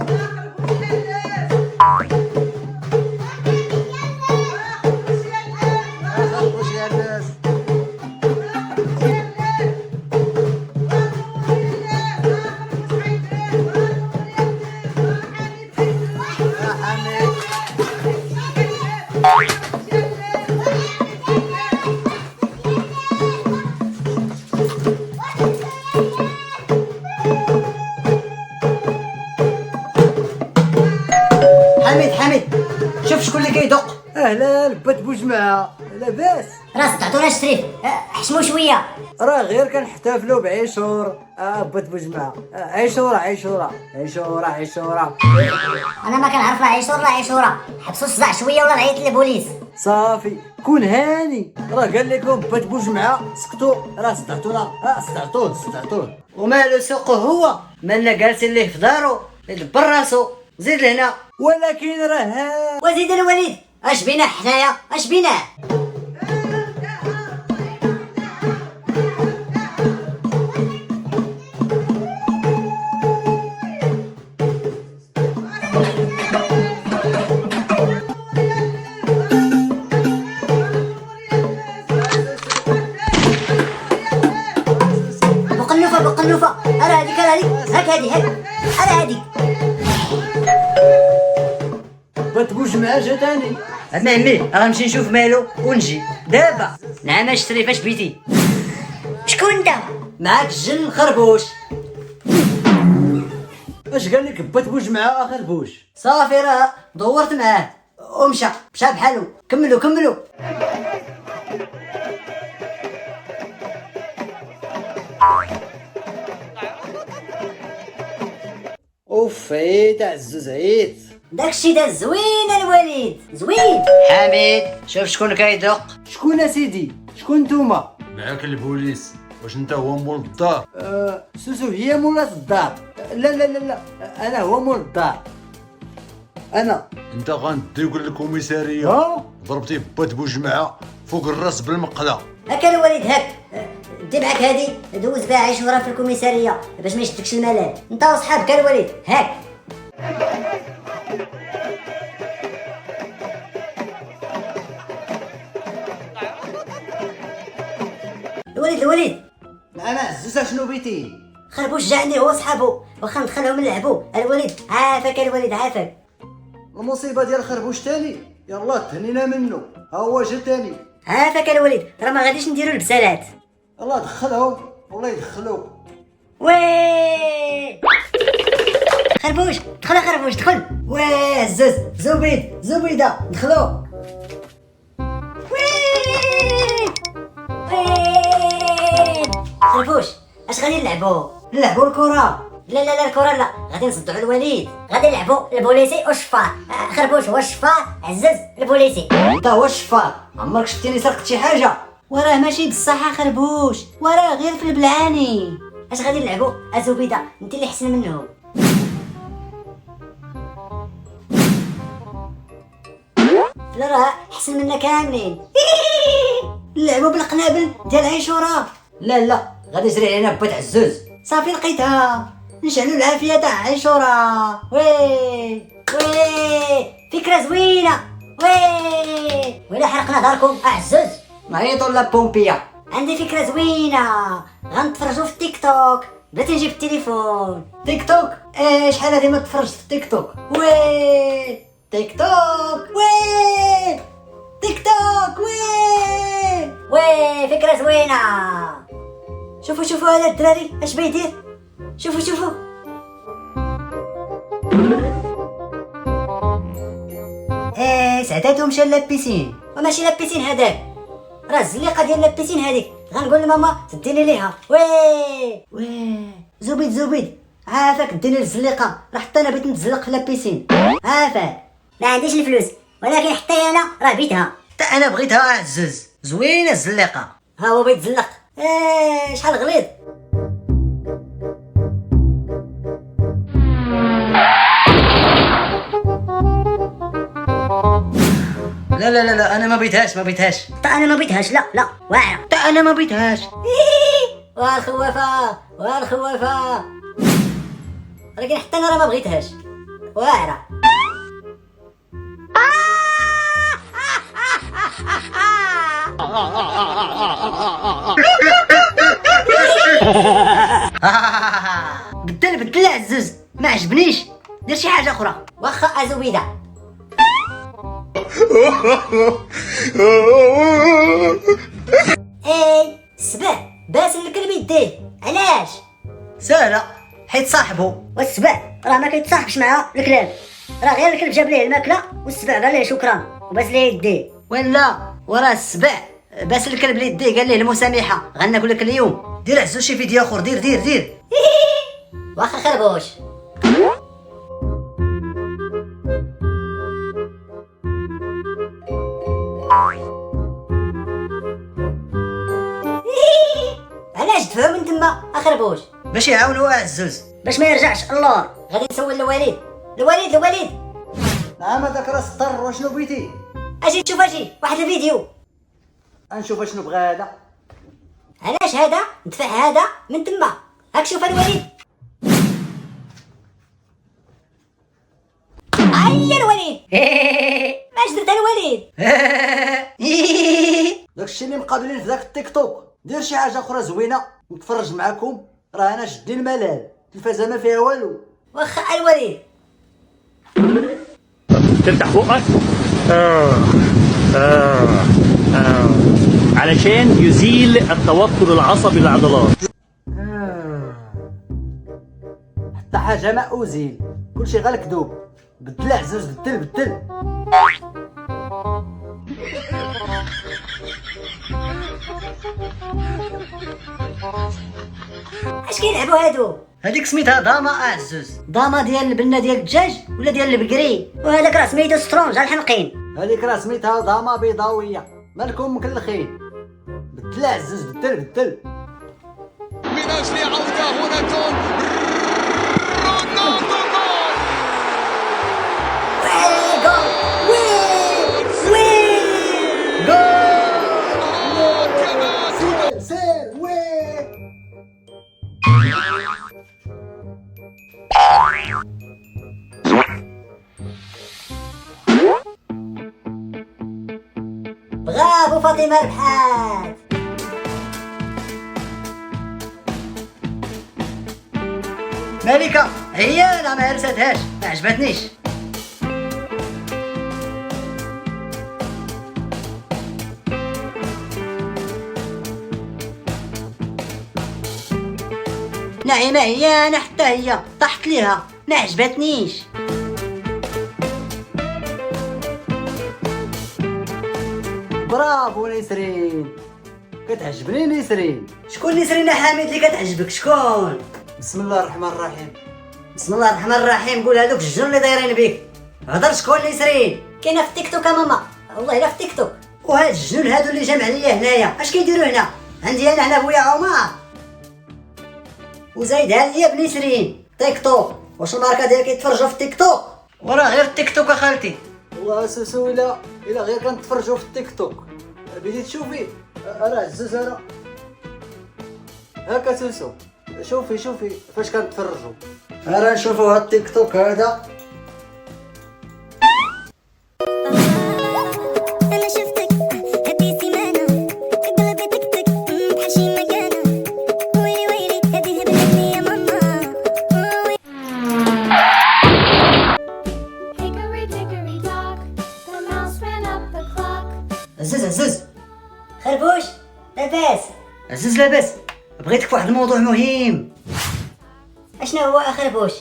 اللي كيدق. اهلا بات بوجماعه، لاباس؟ راه صدعتونا الشريف، حشموا شويه. راه غير كنحتفلوا بعيشور. بات بوجماعه، عيشوره عيشوره عيشوره عيشوره. انا ما كنعرف لا عيشوره، حبسوا الصداع شويه ولا نعيط للبوليس. صافي كون هاني، راه قال لكم بات بوجماعه سكتوا، راه صدعتونا. صدعتوه. ومالو سوقه هو، مالنا جالسين ليه في دارو يدبر راسو. زيد لهنا. ولكن راه وزيد الوليد، اش بينا حنايا، اش بينا؟ بقنوفة، أرى هذيك هاك هذيك. بات بوجماعه جا تاني. عمي غنمشي نشوف مالو ونجي دابا. نعم الشريف، اش بيتي؟ شكون انت؟ معاك الجن خربوش. اش قال لك بات بوجماعه اخر بوش؟ صافي راه دورت معاه ومشى بحالو. كملوا. اوف عيت عزوز عيت. داكشي دا زوين الوليد، زوين. حميد شوف شكون كيدق. شكون اسيدي؟ شكون نتوما؟ معاك البوليس. واش انت هو مول الدار؟ سوسو هي مولات الدار. لا انا هو مول الدار. انا انت غنديوك للكوميساريه. ضربتي بات بوجماعه فوق الراس بالمقله. هاك الوليد هاك، دي معاك هادي دوز بها عيشوره في الكوميساريه باش ما يشدكش الملل، انت وصحابك الوليد هاك. الوليد نعم عزوز، شنو بيتي؟ خربوش جا عندي هو صحابو، واخا ندخلهم نلعبوا. الوليد عافاك، الوليد عافاك. المصيبه ديال خربوش تاني، يلا تهنينا منه. ها هو جا تاني. عافاك الوليد، راه ما غاديش نديرو البسالات. الله دخلهم والله يدخلوا. وي خربوش دخل، خربوش دخل. وي عزاز، زبيده دخلوا. خربوش اش غادي نلعبوا الكره. لا الكره لا، غادي نصدعوا الوليد، غادي نلعبوا البوليسي والشفار. خربوش هو الشفار، عزاز البوليسي. انت هو الشفار، عمرك شفتيني سرقت شي حاجه؟ وراه ماشي بصح خربوش، وراه غير في البلعاني. اش غادي نلعبوا؟ زبيده انت اللي حسن منهم. لا راه حسن منا كاملين. نلعبوا بالقنابل ديال عيشوره. لا غادي نجري علينا بات عزوز. صافي لقيتها، نشعلوا العافيه تاع عيشوره. وي فكره زوينه. ولا حرقنا داركم عزوز. نعيطوا لابومبيا. عندي فكره زوينه، غنتفرجوا في التيك توك. بغيت نجيب التليفون. تيك توك؟ شحال هادي ما تفرجت في تيك توك. تيك توك. تيك توك. فكره زوينه. شوفوا هذا الدراري اش بيدير. شوفوا سعداتهم مشى لابيسين. وماشي لابيسين هذاك، راه الزليقه ديال لابيسين هذيك. غنقول لماما تديني ليها. زبيد عافاك ديني الزليقه، راه حتى انا بغيت نتزلق في لابيسين. عافاك. ما عنديش الفلوس، ولكن حتى انا راه بيتها. حتى انا بغيتها عزوز، زوينه الزليقه. ها هو بيتزلق. شحال غليظ. لا انا ما بغيتهاش. حتى انا ما بيتهاش. لا واعره. حتى انا ما بغيتهاش. والخوافه ولكن حتى انا راه ما بغيتهاش. واعره. بدل عزوز، ما عجبنيش، دير شي حاجه اخرى. واخا زبيده. السبع باسل الكلب يديه. علاش؟ سهله، حيت صاحبو. والسبع راه ما كيتصاحبش مع الكلاب، راه غير الكلب جاب ليه الماكله والسبع قال ليه شكرا. وبس لي يديه. ولا وراه السبع باس الكلب اللي يديه قال ليه المسامحه غناكل لك اليوم. دير عزوز شي فيديو اخر، دير واخا خربوش. علاش دفعو من تما اخربوش؟ باش يعاونوا عزوز باش ما يرجعش اللور. غادي نسول الوالد. الوالد نعم هذاك راه سطر، واشنو بغيتي؟ اجي تشوف اجي واحد الفيديو. غنشوف اشنو بغا هذا. علاش هذا ندفع هذا من تما؟ هاك شوف الوالد. اي الوليد. اش درت الوليد؟ داكشي اللي مقابلين في ذاك التيك توك. دير شي حاجه اخرى زوينه نتفرج معاكم، راه انا شدي الملال، التلفازه ما فيها والو. واخا الوليد. تفتح بقك علشان يزيل التوتر العصبي للعضلات. حتى حاجه ما ازيل، كلشي غير كذوب. بدل عزوز، بدل. اش كيلعبوا هادو؟ هذيك سميتها داما عزوز. ضامه ديال البنه ديال الدجاج ولا ديال البقري؟ وهذاك راه سميتو سترونج على الحنقين. هذيك راه سميتها ضامه بيضاويه. مالكم مكلخين؟ بدل عزوز، بدل. من اجل عوده هنا جول رونالدو. سير وين؟ برافو فاطمه ربحات. مالكه عيانه ما هرستهاش، ما عجبتنيش. نعيمه عيانه حتى هي طحت ليها، ما عجبتنيش. برافو نسرين، كتعجبني نسرين. شكون نسرين حامد اللي كتعجبك؟ شكون؟ بسم الله الرحمن الرحيم. بسم الله الرحمن الرحيم. قول هذوك الجنون اللي دايرين بيك. هضر شكون نسرين؟ كاينه في التيك توك يا ماما، والله الا في التيك توك. وهاد الجنون هادو اللي جامع ليا هنايا اش كيديروا هنا؟ عندي انا هنا بويا عمر وزايدها ليا بنسرين. تيك توك، واش الماركه ديالك كيتفرجوا في التيك توك؟ وراه غير التيك توك اخالتي. والله سوسو الا غير كنتفرجوا في التيك توك بديت تشوفي. راه عزوز انا هاكا سوسو. شوفي فاش كنتفرجوا. راه نشوفوا هاد التيك توك هذا. أنا شفتك هدي سيمانة قلبي تكتك بحشي مكانة. ويلي هدي هبلتني يا ماما. Hickory dickory dock, the mouse ran up the clock. عزوز خربوش لاباس؟ عزوز لاباس. بغيتك في واحد الموضوع مهم. اشنو هو اخربوش؟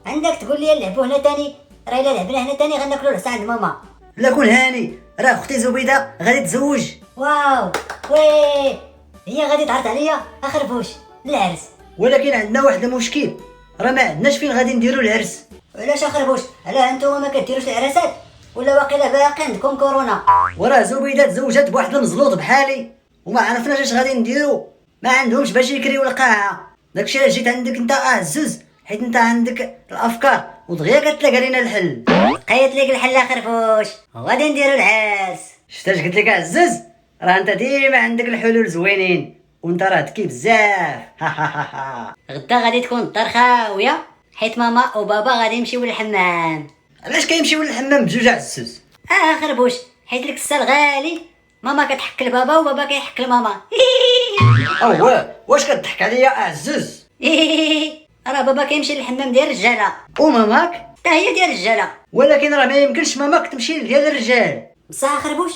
عندك تقول لي نلعبوا هنا تاني؟ راه الا لعبنا هنا تاني غناكلوا العصا عند ماما. لا كون هاني، راه اختي زبيده غادي تزوج. واو وي، هي غادي تعرض عليا اخربوش العرس. ولكن عندنا واحد المشكل، راه ما عندناش فين غادي نديروا العرس. علاش اخربوش؟ علاه انتوما ما كديروش العراسات ولا واقيلا باقي عندكم كورونا؟ وراه زبيده تزوجت بواحد المزلوط بحالي وما عرفناش اش غادي نديروا. ما عندهمش باش يكريو القاعه. داكشي علاش جيت عندك انت عزوز، حيت انت عندك الافكار ودغيا كتلقى لينا الحل. لقيت لك الحل اخربوش، غادي نديروا العرس. شتاش قلت لك عزوز؟ راه انت ديما عندك الحلول زوينين وانت راه ذكي بزاف. غدا غادي تكون الدار خاويه حيت ماما وبابا غادي يمشيو للحمام. علاش كيمشيو للحمام بجوج عزوز؟ خربوش حيت لك السال غالي، ماما كتحك لبابا وبابا كيحك لماما. اوه واش كتضحك عليا عزوز؟ راه بابا كيمشي للحمام ديال الرجاله وماماك حتى هي ديال الرجاله. ولكن راه ما يمكنش ماماك تمشي ديال الرجال. بصح خربوش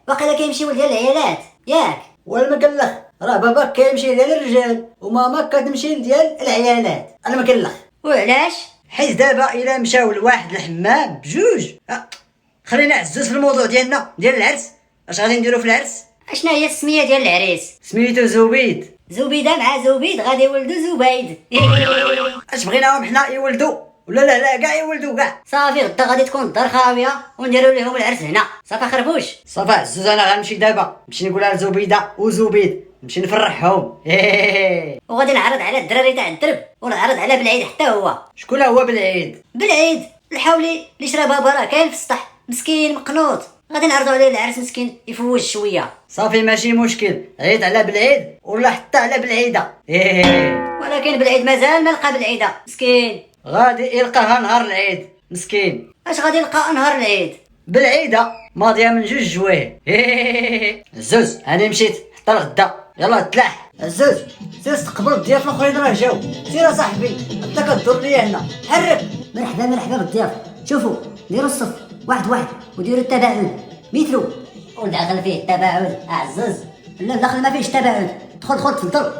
واقيلا كيمشيو ديال العيالات ياك؟ والمكلخ راه باباك كيمشي ديال الرجال وماماك كتمشي ديال العيالات. انا مكلخ. وعلاش؟ حيت دابا الا مشاو لواحد الحمام بجوج خلينا عزوز في الموضوع ديالنا ديال العرس. اش غادي نديرو في العرس؟ اشنا هي السميه ديال العريس؟ سميتو زبيد. زبيده مع زبيد غادي يولدوا زبيد. اش بغيناهم حنا يولدوا ولا لا كاع يولدوا كاع. صافي غدا غادي تكون الدار خاويه ونديروا لهم العرس هنا. صافي خربوش. صافا عزوز انا غنمشي دابا نمشي نقولها لزبيده وزبيد نمشي نفرحهم. وغادي نعرض على الدراري تاع الدرب ونعرض على بالعيد حتى هو. شكون هو بالعيد؟ بالعيد الحولي اللي شرا بابا راه كاين في السطح مسكين مقنوط. غادي نعرضوا عليه العرس مسكين يفوج شويه. صافي ماشي مشكل. عيد على بالعيد ولا حتى على بالعيده. ولكن بالعيد مازال ما لقى بالعيده مسكين. غادي يلقاها نهار العيد مسكين. اش غادي يلقى نهار العيد؟ بالعيده ماضيه من 2 جوايه. عزوز انا مشيت حتى الغدا يلا تلاح. عزوز سير استقبل الضياف الاخرين راه جاو. سير صاحبي انت كدور ليا هنا حرك. مرحبا مرحبا بالضياف. شوفوا ديروا الصف واحد واحد وديروا التباعد مترو. ودخل فيه التباعد عزوز. لا داخل ما فيهش تباعد. دخل دخل تفضل.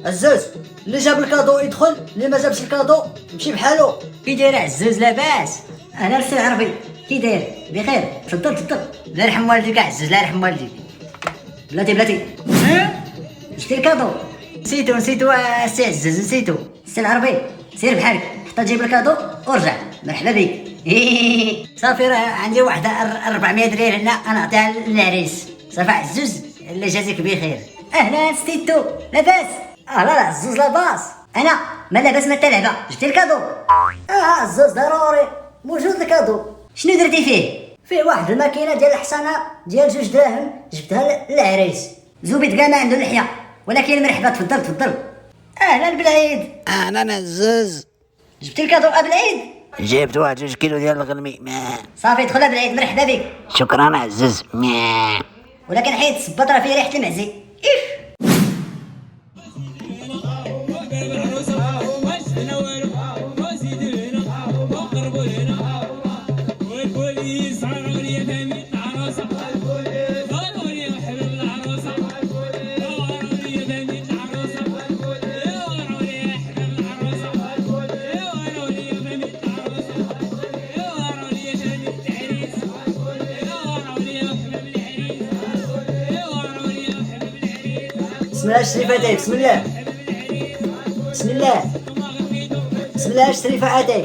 عزوز اللي جاب الكادو يدخل اللي ما جابش الكادو يمشي بحالو. كي داير عزوز لاباس؟ انا السي العربي كي داير؟ بخير تفضل تفضل. الله يرحم والديك عزوز الله يرحم والديك. بلاتي شتي الكادو؟ نسيتو السي عزوز نسيتو. السي العربي سير بحالك حتى تجيب الكادو ورجع. مرحبا بك. صافي راه عندي واحد 400 ريال هنا انا نعطيها للعريس. صافي عزوز الله يجازيك بخير. اهلا ستيتو لاباس؟ لا عزوز لاباس. انا ما لاباس ما تلعبه. جبتي الكادو؟ عزوز ضروري موجود الكادو. شنو درتي فيه؟ فيه واحد الماكينه ديال الحصانه ديال 2 دراهم جبتها للعريس. زبيد كاع ما عنده لحيه ولكن مرحبا تفضل تفضل. اهلا بالعيد. انا عزوز جبتي الكادو قبل العيد؟ جبت 1 كيلو ديال الغلمي. صافي دخل بالعيد مرحبا بك. شكرا عزوز. ولكن حيد الصباط راه فيه ريحه المعزي. بسم الله الشريفه اتاي. بسم الله بسم الله بسم الله الشريفه اتاي.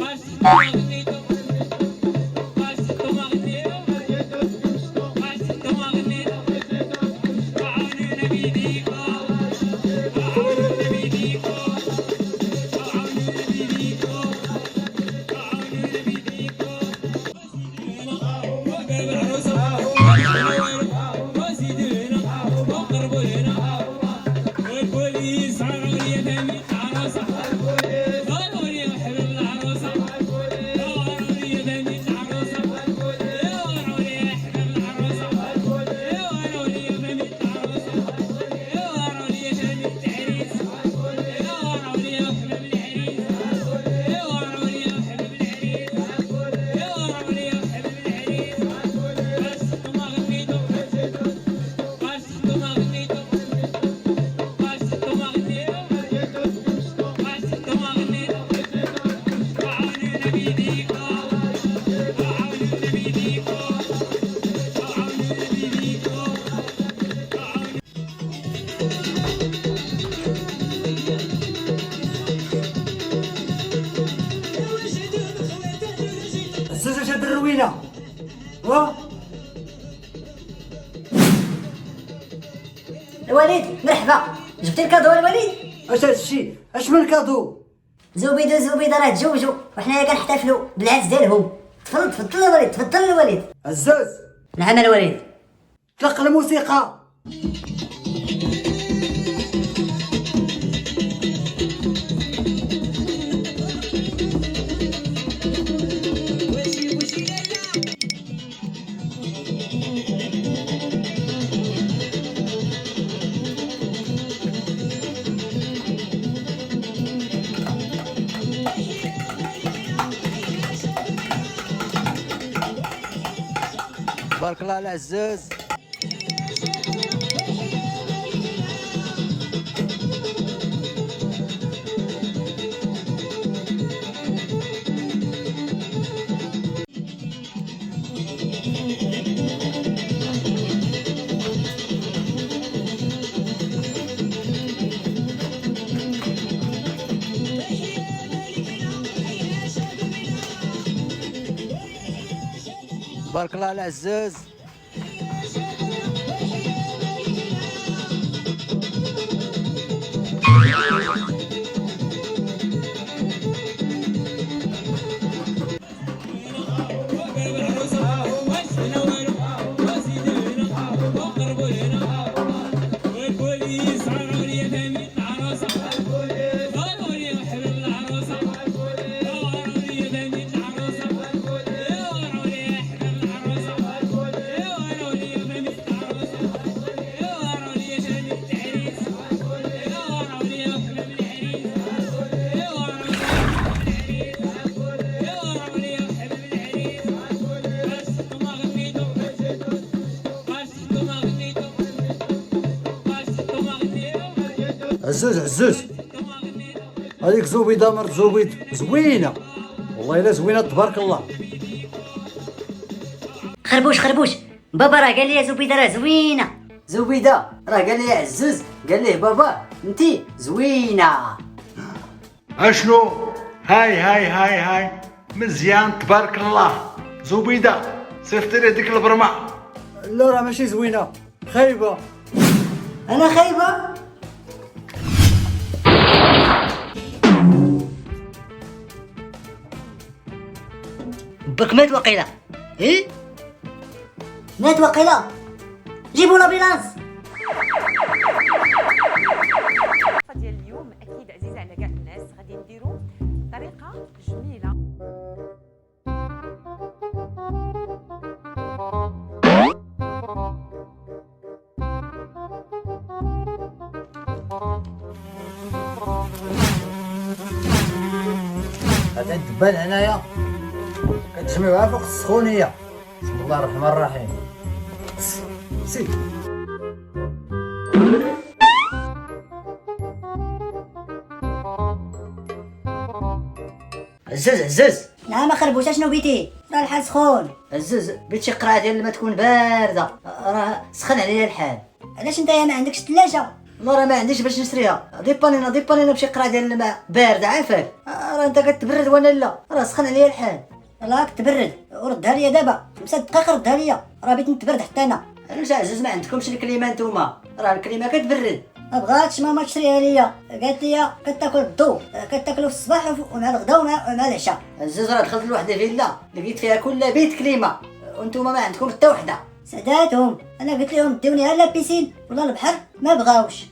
عزوز شاد الروينه. الوليد مرحبا. جبتي الكادو الوليد؟ اش هادشي؟ اش من كادو؟ زبيد وزبيده راه تزوجوا وحنايا كنحتفلوا بالعرس ديالهم. تفضل تفضل الوليد تفضل الوليد. عزوز نعم الوليد. طلق الموسيقى. بارك الله على عزوز. تبارك الله على عزاز. عزوز عزوز، هذيك زبيدة مرت زبيد زوينة، والله إلا زوينة تبارك الله. خربوش خربوش، بابا راه قال لي زبيدة راه زوينة. زبيدة راه قال لي عزوز، قال ليه بابا انتي زوينة. اشنو؟ هاي مزيان تبارك الله. زبيدة صيفطي هذيك البرمة. لا راه ماشي زوينة، خايبة. أنا خايبة؟ بك مات وقيلة. إيه؟ مات وقيلة، جيبوا لابيلانس. ديال اليوم اكيد عزيزه على كاع الناس، غادي نديرو طريقه جميله. هذا الدبان هنايا كتجمعوها فوق السخونية. بسم الله الرحمن الرحيم. سي عزاز عزاز نعم خربوش، شنو بيتي؟ راه الحال سخون. عزاز، بغيت شي قرعة ديال الماء تكون باردة، راه سخن عليا الحال. علاش نتايا ما عندكش الثلاجة؟ والله راه ما عنديش باش نشريها. ديبانينا بشي قرعة ديال الماء باردة عافاك. راه انت كتبرد وانا لا، راه سخن عليا الحال. راك تبرد وردها ليا دابا 5 دقائق، ردها ليا، راه بغيت نتبرد حتى انا. علاش عزاز ما عندكمش الكليمة نتوما؟ راه الكليمة كتبرد. ما بغاتش ماما تشريها ليا، قالت لي كتاكل الضو، كتاكلو في الصباح ومع الغدا ومع العشاء. عزاز راه دخلت لواحد الفيلا لقيت فيها كل بيت كليمة، وانتوما ما عندكم حتى وحدة. سداتهم، انا قلت لهم ديوني على البيسين ولا البحر، ما بغاوش.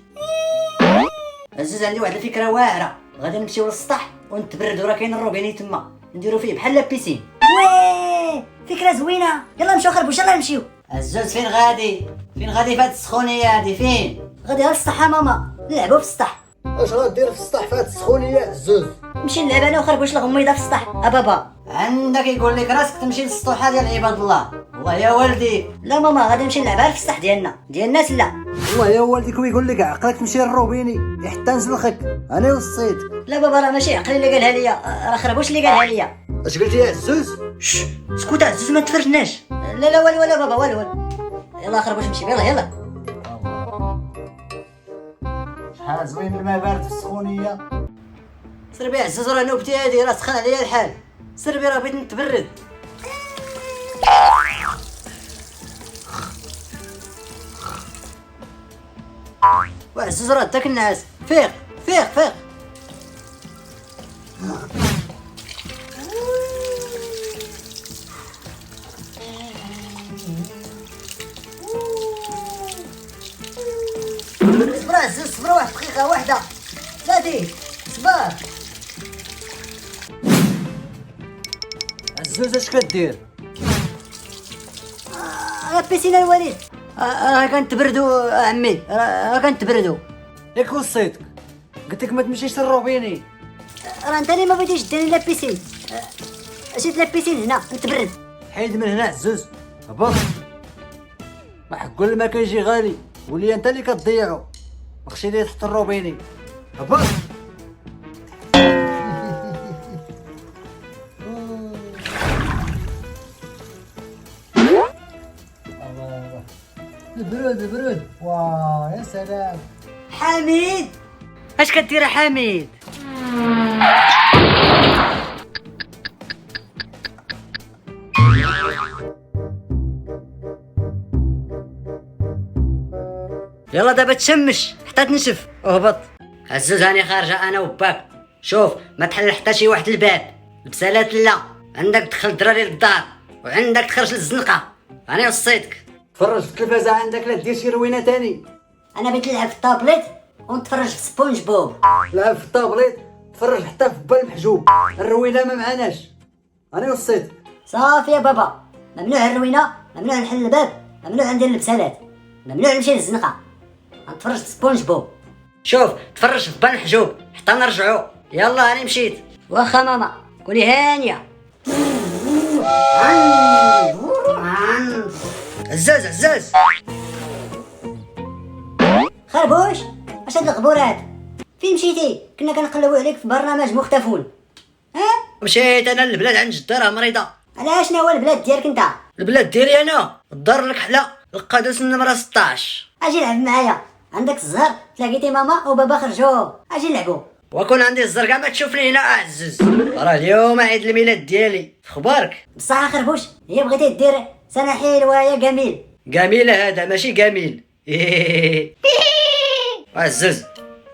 عزاز عندي واحد الفكرة واعرة، غادي نمشيو للسطح ونتبردو، راه كاين الروبيني تما نديرو فيه بحال لابيسين. وي فكرة زوينة، يلا نمشيو خربوش، يلا نمشيو. عزاز فين غادي في هاد السخونية هادي؟ فين غادي غير السطح ماما، نلعبو في السطح. اش غدير في السطح في هاد السخونية عزوز؟ نمشي نلعب انا وخربوش الغميضة في السطح. بابا عندك يقول لك راسك تمشي للسطوحة ديال عباد الله. والله يا ولدي لا ماما، غادي نمشي نلعبها في السطح ديالنا، ديال الناس لا. والله يا والديك ويقول لك عقلك تمشي للروبيني حتى نسلخك، انا وصيتك. لا بابا، راه ماشي عقلي اللي قالها ليا، راه خربوش اللي قالها ليا. اش قلتي يا عزوز؟ سكوت عزوز، ما تفرجناش. لا والو بابا، والو. يلا خربوش نمشي، يلا. شحال زوين الماء بارد في السخونية. سربي عزاز، راه نوبتي هادي، راه سخن عليا الحال. سربي راه بغيت نتبرد. وعزاز راه داك النعاس، فيق. صبر عزاز، صبر واحد دقيقة واحدة، نادي صبر. عزوز اش كدير؟ راه بيسين الوليد. راه كنتبردو عمي، راه كنتبردو. ياك وصيتك، قلت لك ما تمشيش للروبيني. راه انت اللي ما بغيتيش ديري لا بيسين، جيت لا بيسين هنا نتبرد. حيد من هنا عزوز، هبط. ما حق كل ما كيجي غالي، ولي انت اللي كتضيعو. مخشي لي تحت الروبيني، هبط. البرود واه يا سلام. حميد اش كدير حميد؟ يلا دابا تشمش حتى تنشف اهبط. عزوز هاني خارجه انا وباك. شوف ما تحل حتى شي واحد الباب، البسالات لا، عندك تدخل الدراري للدار وعندك تخرج للزنقه. انا وصيتك. تفرج في التلفازه عندك، لا دير شي روينه تاني. انا بغيت نلعب في الطابليت ونتفرج في سبونج بوب. لعب في الطابليت، تفرج حتى في بال محجوب. الروينه ما معناش، انا وصيتك. صافي يا بابا، ممنوع الروينه، ممنوع نحل الباب، ممنوع ندير البسالات، ممنوع نمشي للزنقه، غنتفرج في سبونج بوب. شوف تفرج في بان حجوب حتى نرجعوا. يلا انا مشيت. واخا ماما كوني هانيه. عزاز عزاز خربوش اش هاد الغبورات؟ فين مشيتي؟ كنا كنقلبوا عليك في برنامج مختفون. ها مشيت انا للبلاد عند جدة راه مريضه. علاش شنو هو البلاد ديالك انت؟ البلاد ديالي انا الدار الكحله القادوس النمره 16. اجي لعب معايا، عندك الزهر تلاقيتي ماما وبابا خرجوا، اجي نلعبوا. وكون عندي الزر كاع ما تشوفني هنا عزوز. راه اليوم عيد الميلاد ديالي، اخبارك؟ بصح خربوش هي بغيتي دير سنه حلوه يا جميل. جميله هذا ماشي جميل. عزوز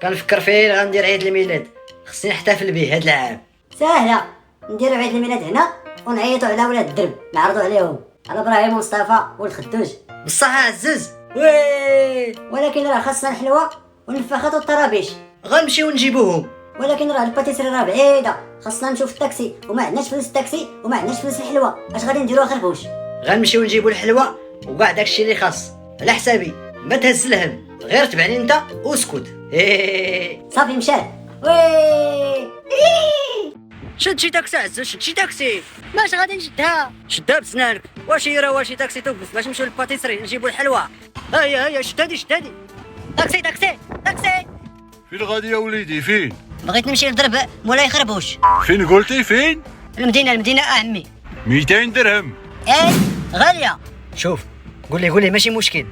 كنفكر فين غندير عيد الميلاد، خصني نحتفل به هاد العام. سهله، نديرو عيد الميلاد هنا ونعيطوا على ولاد الدرب، نعرضوا عليهم على ابراهيم ومصطفى والخدوش. بصح عزوز وي، ولكن راه خاصنا الحلوه والنفاخات والطرابيش. غنمشيو نجيبوهم. ولكن راه الباتيسري راه بعيده، خاصنا نمشيو في التاكسي وما عندناش فلوس التاكسي وما عندناش فلوس الحلوه، اش غادي نديرو خربوش؟ غنمشيو نجيبو الحلوه وكاع داكشي اللي خاص على حسابي، ما تهز الهم، غير تبعني انت واسكت. صافي مشات. وي شد شي تاكسي عزوز، شد شي تاكسي. باش غادي نشدها؟ شدها بسنانك. واش هي راه شي تاكسي توقف باش نمشيو للباتيسري نجيبو الحلوه؟ هيا شد هادي شد هادي. تاكسي تاكسي تاكسي. فين غادي يا وليدي فين؟ بغيت نمشي للدرب مولاي خربوش. فين قلتي فين؟ المدينه عمي. 200 درهم. ايه غاليه. شوف قول لي ماشي مشكل.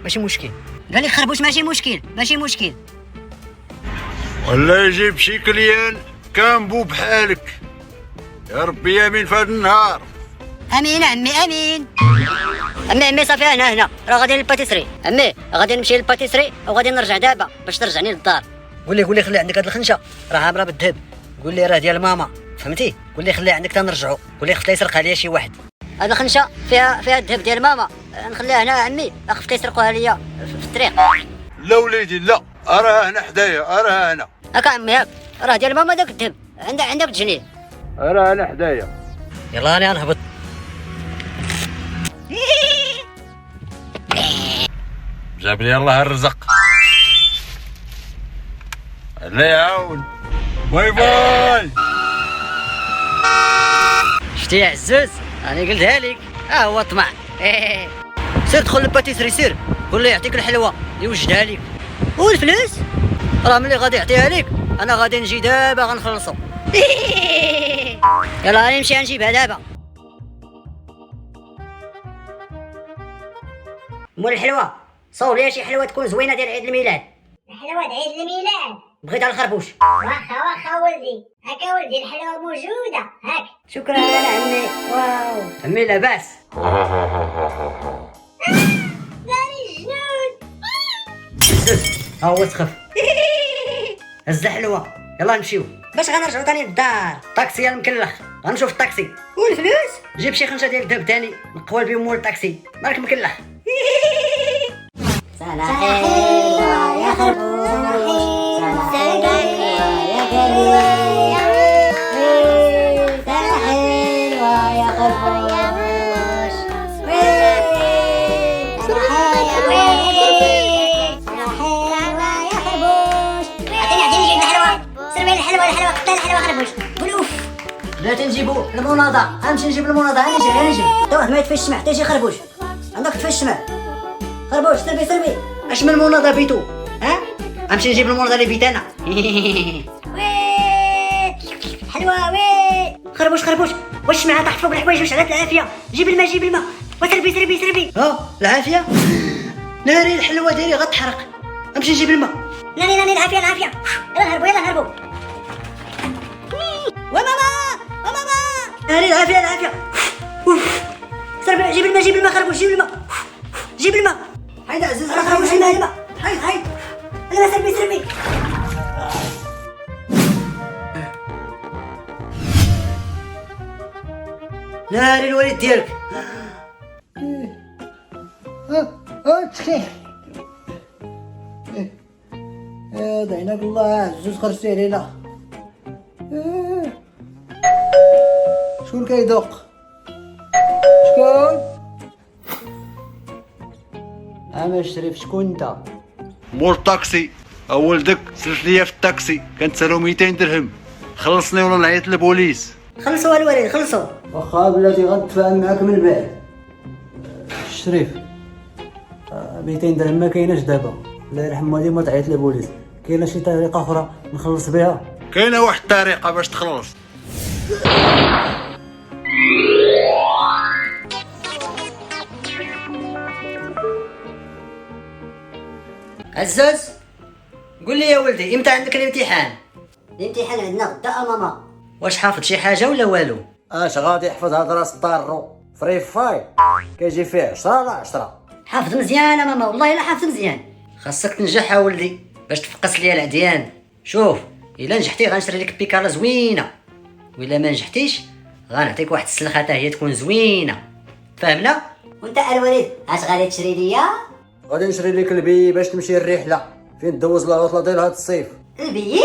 قال لي خربوش ماشي مشكل. ولا يجيب شي كليان كامبو بحالك. يا ربي يامين في هذا النهار. امين عمي. عمي صافي هنا راه غادي للباتيسري. عمي غادي نمشي للباتيسري وغادي نرجع دابا باش ترجعني للدار. قول لي خلي عندك هاد الخنشه راه عامره بالذهب. قول لي راه ديال ماما فهمتي. قول لي خليها عندك تنرجعوا. قول لي خفت يسرقها ليا شي واحد. هاد الخنشه فيها الذهب ديال ماما، نخليها هنا عمي، خفت يسرقوها ليا في الطريق. لا وليدي لا، اراها هنا حدايا، اراها هنا. هاكا عمي هاك راه ديال ماما داك الذهب، عندك تجنيه. اراها هنا حدايا. يلا انا نهبط. جاب لي الله الرزق. الله يعاون. باي. شتي يا عزوز انا قلتها لك، هو طمع. سير دخل للباتيسري سير، قول له يعطيك الحلوه يوجدها لك. والفلوس راه ملي غادي يعطيها لك انا غادي نجي دابا غنخلصو. يلا غادي نمشي نجيبها دابا. مول الحلوه صور ليا شي حلوه تكون زوينه ديال عيد الميلاد. الحلوه د عيد الميلاد بغيتها الخربوش. واخا ولدي، هاكا ولدي الحلوه موجوده هاك. شكرا يا عمي. واو عمي لاباس. داري الجنود. ها هو تخف. هز الحلوه يلا نمشيو. باش غنرجعو تاني للدار؟ طاكسي يا المكلخ غنشوف الطاكسي. والفلوس جيب شي خنشه ديال الذهب تاني نقوال بهم مول الطاكسي مالك مكلخ. سنة حلوة يا خربوش، سنة حلوة يا جميل، سنة حلوة يا خربوش، سنة حلوة يا خربوش. عطيني جيب الحلوة، سربي الحلوة قطع الحلوة خربوش. قول اوف. بلاتي نجيبو المناضة، غنمشي نجيب المناضة. انا نجي توه ما يتفش الشمع حتى شي خربوش. عندك تفش الشمع خربوش. سربي اش من المناضة بيتو؟ ها غنمشي نجيب المناضة اللي بيت انا. حلوة وي. خربوش واش الشمعة طاحت فوق الحوايج واش علات العافية؟ جيب الماء وسربي. العافية ناري الحلوة ديالي غتحرق. غنمشي نجيب الماء. ناني العافية. يلا هربوا. وماما ناري العافية. سربي جيب الماء خربوش. جيب الماء. هيدا عزيز خربوش الماء. هاي لا سربي سربي. ناري الوليد ديالك. تشكي دعيناك الله عزوز خرجتي علينا. شكون كيدوق؟ شكون؟ عام شريف شكون انت؟ مول الطاكسي ولدك سلف ليا في الطاكسي كنتسالو 200 درهم خلصني ولا نعيط للبوليس. خلصوا الوليد خلصوا. واخا بلاتي غنتفاهم معاك من بعد. شريف 200 درهم ما كايناش دابا، الله يرحم والديك ما تعيط للبوليس. كاينه شي طريقه اخرى نخلص بها؟ كاينه واحد الطريقه باش تخلص. عزاز قول لي يا ولدي امتى عندك الامتحان؟ الامتحان عندنا غدا ماما. واش حافظ شي حاجه ولا والو؟ اش غادي يحفظ هاد راس الطارو فري فاي كيجي فيه 10 على 10. حافظ مزيان ماما والله الا حافظ مزيان. خاصك تنجح يا ولدي باش تفقس ليا العديان. شوف الا نجحتي غنشري لك بيكالا زوينه، وإلا ما نجحتيش غنعطيك واحد السلخه حتى هي تكون زوينه. فهمنا؟ وانت الوليد اش غادي تشري ليا؟ غادي نشري لك البي باش تمشي الرحله فين دوز العطله ديال هاد الصيف. البي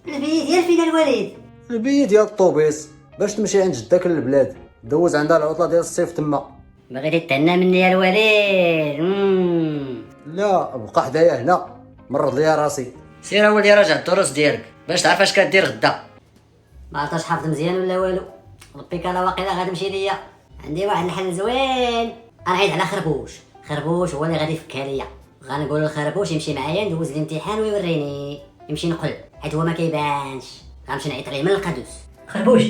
ديال فين الوليد؟ البي ديال الطوبيس باش تمشي عند جدك للبلاد دوز عندها العطله ديال الصيف تما. بغيتي تهنى مني يا الوليد. لا بقى حدايا هنا مرض ليا راسي. سير اولي راجع الدروس ديالك باش تعرف اش كدير غدا. ما عرفتش حافظ مزيان ولا والو. البيكالا واقيلا غادي تمشي ليا. عندي واحد الحل زوين. غنعيد على خربوش هو اللي غادي يفكها ليا. غنقول للخربوش يمشي معايا ندوز الامتحان ويوريني، يمشي نقل حيت هو ما كيبانش. غنمشي نعيط ليه من القدوس. خربوش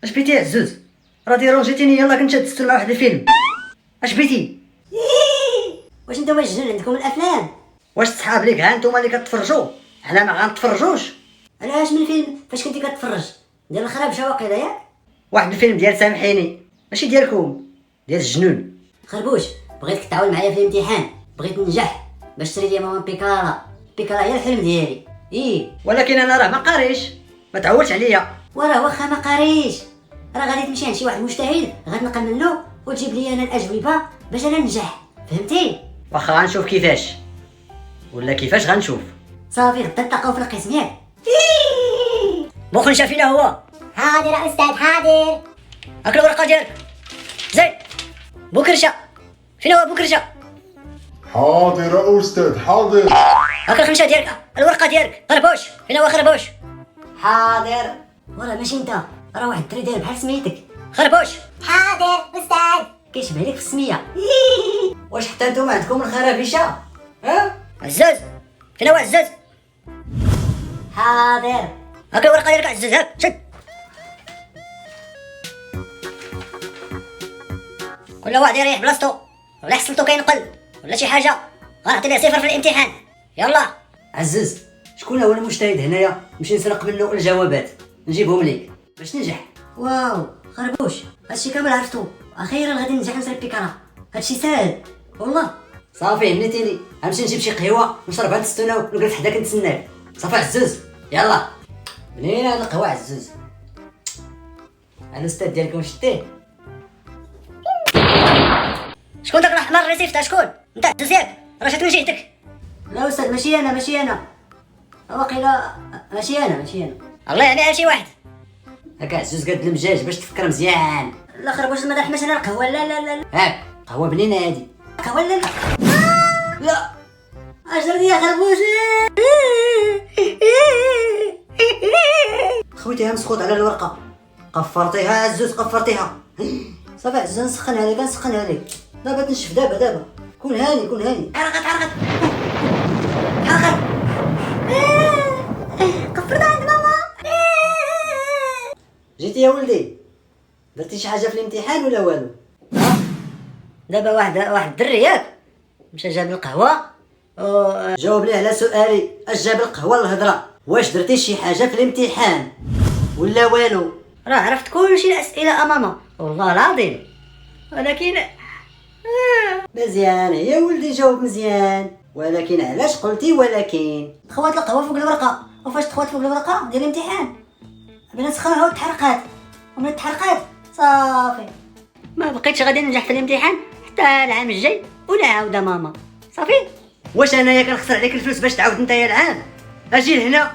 اش بيتي يا عزوز؟ راه ديرونجيتيني يلاه كنت تستر مع واحد الفيلم. اش بيتي؟ واش نتوما الجن عندكم الافلام؟ واش صحاب ليك ها نتوما اللي كتفرجوا؟ حنا ما غنتفرجوش. علاش من فيلم فاش كنتي كتفرج ديال الخرابشه واقيلا ياك؟ واحد الفيلم ديال سامحيني ماشي ديالكم، ديال الجنون. خربوش بغيتك تعاون معايا في الامتحان، بغيت ننجح باش تشري لي ماما بيكالا هي الحلم ديالي. ولكن انا راه ما قاريش، ما تعولش عليا. وراه واخا ما قاريش راه غادي تمشي عند شي واحد مجتهد غتنقل منه وتجيب لي انا الاجوبه باش انا ننجح. فهمتي؟ واخا غنشوف كيفاش ولا كيفاش غنشوف. صافي غدا نتلاقاو في القسم ياك. بوخنشا فينا هو؟ حاضر استاذ حاضر. هاك الورقه ديالك زين. بوكرشه فينا هو بوكرشه؟ حاضر استاذ حاضر. هاك الخنشه ديالك الورقه ديالك. خربوش فينا هو خربوش؟ حاضر. وراه ماشي انت، راه واحد الدري داير بحال سميتك. خربوش حاضر استاذ. كيشبه لك في السميه. واش حتى نتوما عندكم الخرابيشه؟ ها عزاز فينا هو عزاز؟ حاضر. هاك الورقه ديالك عزاز. هاك شد. كل واحد يريح بلاصتو، ولا حصلتو كينقل ولا شي حاجه غنعطي ليه صفر في الامتحان. يلا عزاز شكون هو المجتهد هنايا نمشي نسرق منه الجوابات نجيبهم ليك باش ننجح. واو خربوش هادشي كامل عرفتو. اخيرا غادي ننجح نسرق بيكالا. هادشي ساهل والله. صافي هنيتيني غنمشي نجيب شي قهوه نشربها نستناو نجلس حداك نتسناك. صافي عزوز يلا. منين هاد القهوه عزوز؟ الاستاذ ديالكم شتيه؟ شكون داك الاحمر اللي صيفته؟ شكون انت؟ عزوز ياك راه جات من جهتك. لا استاذ ماشي انا واقيلا ماشي انا. الله يعني شي واحد. هاك عزوز قد المجاج باش تفكر مزيان. لا خربوش ما نحماش انا القهوه. لا هاك قهوه بنينه هادي. قهوه لا اجر يا خربوش. خويتيها مسخوط على الورقه. قفرتيها عزوز قفرتيها. صافي عزوز نسخنها لك دابا تنشف. دابا كون هاني. عرقت قفرت عند ماما. جيتي يا ولدي درتي شي حاجه في الامتحان ولا والو؟ دابا واحد الدري ياك مشى جاب القهوه جاوب ليه على سؤالي اش جاب القهوه للهضره. واش درتي شي حاجه في الامتحان ولا والو؟ راه عرفت كلشي الاسئله اماما والله العظيم، ولكن مزيان هي ولدي جاوب مزيان، ولكن علاش قلتي ولكن؟ تخوات القهوه فوق الورقه، وفاش تخوات فوق الورقه ديال الامتحان بنا سخنها وتحرقات، ومن تحرقات صافي ما بقيتش غادي ننجح في الامتحان حتى العام الجاي ولا عاوده ماما صافي. واش انايا كنخسر عليك الفلوس باش تعاود نتايا العام؟ اجي لهنا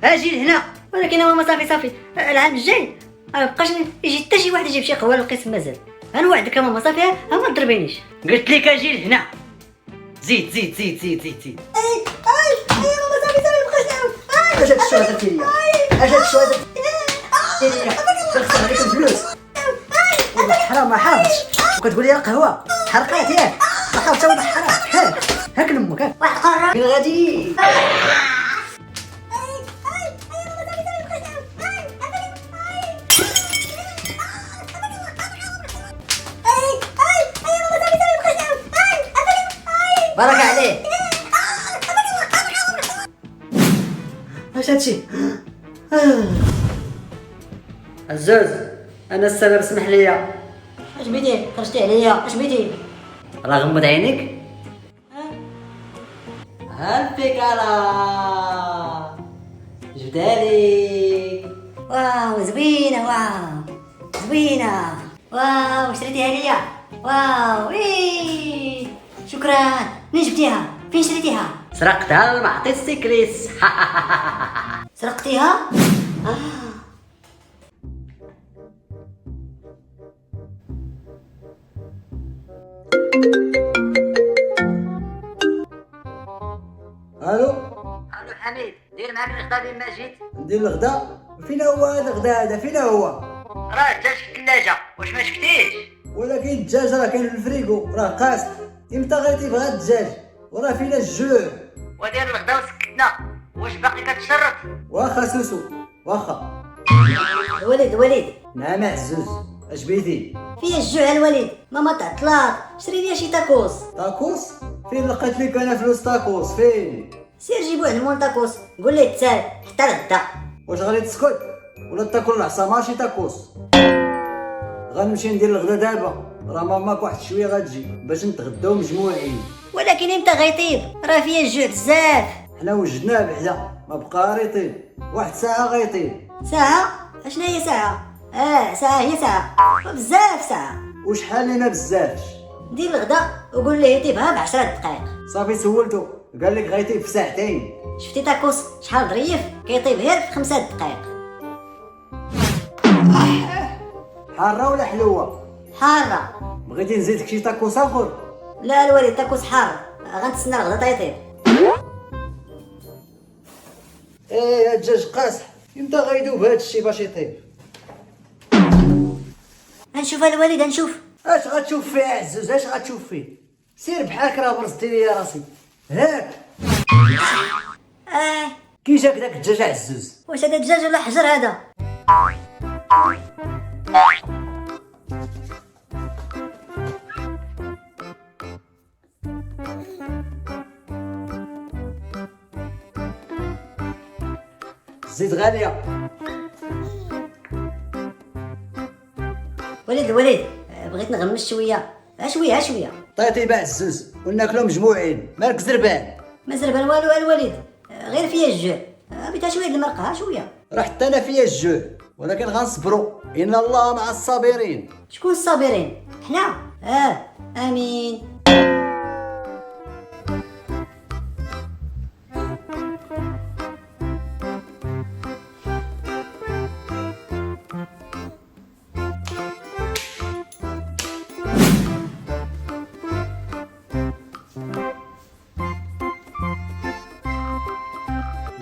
اجي لهنا. ولكن يا ماما صافي العام الجاي ما بقاش يجي حتى شي واحد يجيب شي قهوه للقسم مازال. غنوعدك يا ماما صافي ما تضربينيش. قلت لك اجي لهنا. زيد زيد زيد زيد زيد زيد. اي يا ماما صافي مابقاش نعاود. اش هاد الشهاده درتي ليا؟ اش هاد الشهاده درتي ليا؟ كنخسر عليك الفلوس والله حرام ما حافظش، وكتقول لي القهوه حرقات ياك؟ ما حافظش والله حرام. هاك لامك هاك واحد قرر فين غادي؟ بارك عليه. اش هادشي؟ عزوز انا السبب، اسمح لي. اش بيدي خرجتي عليا؟ اش بيدي؟ راه غمض عينيك. هالبيكالا جبدالي. واو زوينه، واو زوينه، واو شريتيها ليا، واو وي شكرا. منين جبتيها؟ فين شريتيها؟ سرقتها المعطي السيكريس. سرقتيها؟ الو الو حميد، دير معاك الغدا فين ما جيت. ندير الغدا؟ فين هو هذا الغدا هذا؟ فين هو؟ راه الدجاج في الثلاجه، واش ما شفتيش؟ ولكن الدجاج راه كاين في الفريكو راه قاص. امتى غادي بغا الدجاج؟ وراه فينا الجوع. ودير الغدا وسكتنا. واش باقي كتشرط؟ واخا سوسو واخا. الوليد نعم عزوز اش بيتي؟ فيا الجوع الوليد، ماما تعطلات، شري لي شي تاكوس. تاكوس؟ فين لقيت لك انا فلوس تاكوس فين؟ سير جيبو عند مول تاكوس قول ليه تسال حتى الغدا. واش غادي تسكت ولا تاكل العصا ماشي تاكوس؟ غنمشي ندير الغدا دابا، راه ماماك واحد شويه غتجي باش نتغداو مجموعين. ولكن امتى غيطيب؟ راه فيا الجوع بزاف. حنا وجدناه بعدا ما بقى غير يطيب، واحد ساعه غيطيب. ساعة؟ اشنا هي ساعة؟ ساعة هي ساعة، بزاف ساعة. وشحال لينا بزافش. دير الغدا وقول ليه يطيبها ب10 دقائق. صافي سولتو قال لك غيطيب في ساعتين. شفتي تاكوس شحال ظريف كيطيب غير في 5 دقائق. حاره ولا حلوه؟ حارة. بغيتي نزيدك شي تاكوس اخر؟ لا الوالد تاكوس حار، غنتسنى الغدا تا يطيب. ايه الدجاج قاصح، امتى غيدوب هاد الشي باش يطيب؟ غنشوف الوالد غنشوف. اش غتشوف فيه عزوز؟ اش غتشوف فيه؟ سير بحالك راه برزتي ليا راسي. هاك كي جاك داك الدجاج عزوز؟ واش هذا دجاج ولا حجر هذا؟ زيد غاليه. الوليد بغيت نغمس شويه، شويه. طيب عزوز وناكلو مجموعين، مالك زربان؟ ما زربان والو الوليد، غير فيا الجوع، بغيتها شويه د المرقه شويه. راه حتى انا فيا الجوع، ولكن غنصبروا ان الله مع الصابرين. شكون الصابرين؟ حنا؟ امين.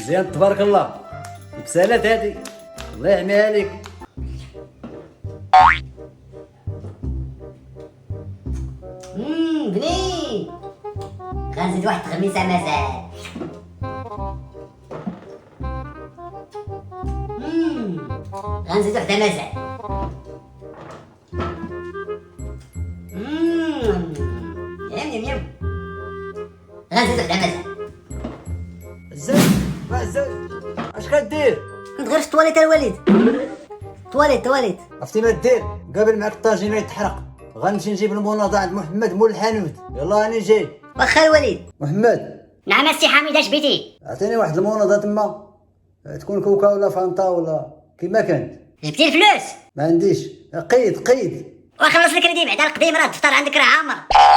مزيان تبارك الله، بسالات هادي الله يحميها عليك. بنين غنزيد واحد الغميسه مازال. غنزيد وحده مازال. يم غنزيد وحده مازال. عزوز عزوز اش كدير؟ كنت غير في الطواليت الوليد. طواليت عرفتي ما دير؟ قابل معاك الطاجين يتحرق، غنمشي نجيب المناضة عند محمد مول الحانوت. يلا راني جاي. واخا الوليد. محمد نعم السي حميد اش بيتي؟ اعطيني واحد المناضة تما، تكون كوكا ولا فانتا ولا كيما كانت. جبتي الفلوس؟ ما عنديش. قيد. وخلص الكريدي بعدا القديم، راه الدفتر عندك راه عامر.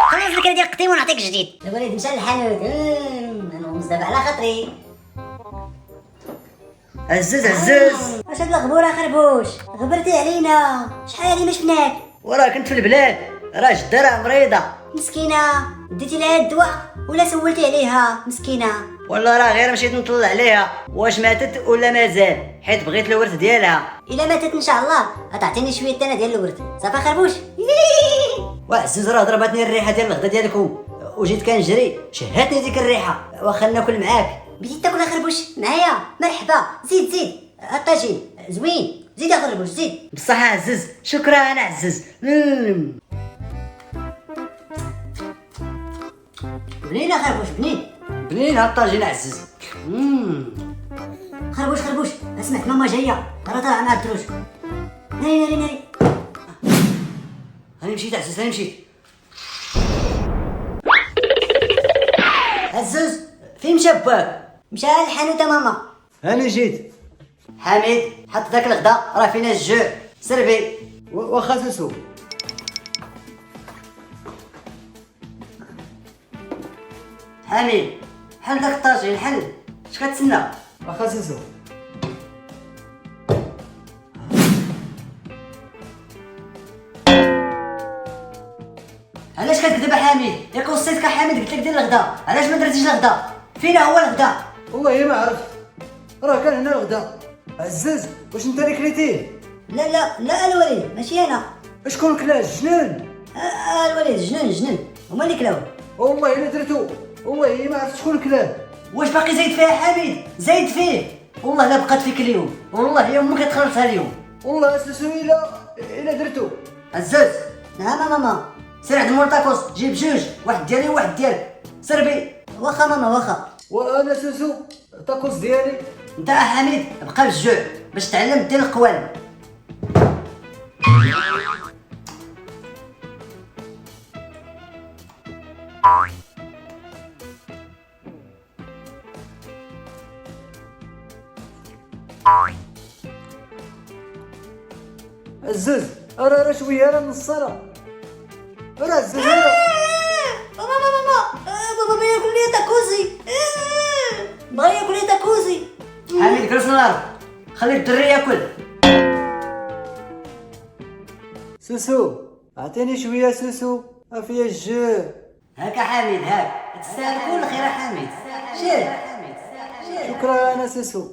خلص الكريدي القديم ونعطيك جديد. الوليد مشى للحانوت. انا مزداب على خاطري. عزاز واش هاد الغبور خربوش؟ غبرتي علينا، شحال هادي ما شفناك. وراه كنت في البلاد، راه جدة راه مريضة. مسكينة، ديتي لها الدواء ولا سولتي عليها؟ مسكينة. والله راه غير مشيت نطلع عليها واش ماتت ولا مازال، حيت بغيت الورث ديالها. الا ماتت ان شاء الله غتعطيني شويه انا ديال الورث. صافا خربوش. وعزوز راه ضربتني الريحه ديال الغدا ديالكم وجيت كنجري، شهاتني ديك الريحه. واخا ناكل معاك. بغيتي تاكل خربوش معايا؟ مرحبا. زيد الطاجين زوين. زيد يا خربوش زيد. بصح عزوز شكرا انا عزوز. بنين خربوش بنين هاد الطاجين عزوز. خربوش سمعت ماما جايه، راه طالعه مع الدروج. ناري هاني مشيت عزوز، هاني مشيت. عزوز فين مشى باك؟ مشى للحانوت ماما. هاني جيت. حميد حط داك الغدا راه فينا الجوع. سربي. واخا سوسو. حميد حل داك الطاجين حل. اش كتسنى؟ واخا سوسو. علاش كتكذب حميد؟ ياك وصيتك حميد قلت لك دير الغدا، علاش ما درتيش الغدا؟ فين هو الغدا؟ والله ما عرفت، راه كان هنا الغدا. عزاز واش انت اللي كليتيه؟ لا الوليد ماشي انا. شكون كلا الجنان؟ الوليد جنن هما اللي كلاوه. والله الا درتو، والله ما عرفت شكون كلاه. واش باقي زايد فيها حميد؟ زايد فيه. والله لا بقات فيك اليوم، والله يومك كتخلصها اليوم. والله سوسو الا درتو. عزاز نعم ماما. سير عند مول طاكوس جيب جوج، واحد ديالي وواحد ديالك. سربي. واخا ماما واخا. وانا سوسو طاكوس ديالي. انت حميد بقى بالجوع باش تعلم دير القوالب. عزاز راه شويه راه من الصرا. راه عزاز بابا ما ياكل لي تاكوزي. بغا ياكل لي تاكوزي. حميد كرس الارض، خلي الدري ياكل. سوسو اعطيني شويه سوسو، فيا الجوع. هاك حميد هاك تستاهل كل خير حميد. شير. شكرا انا سوسو.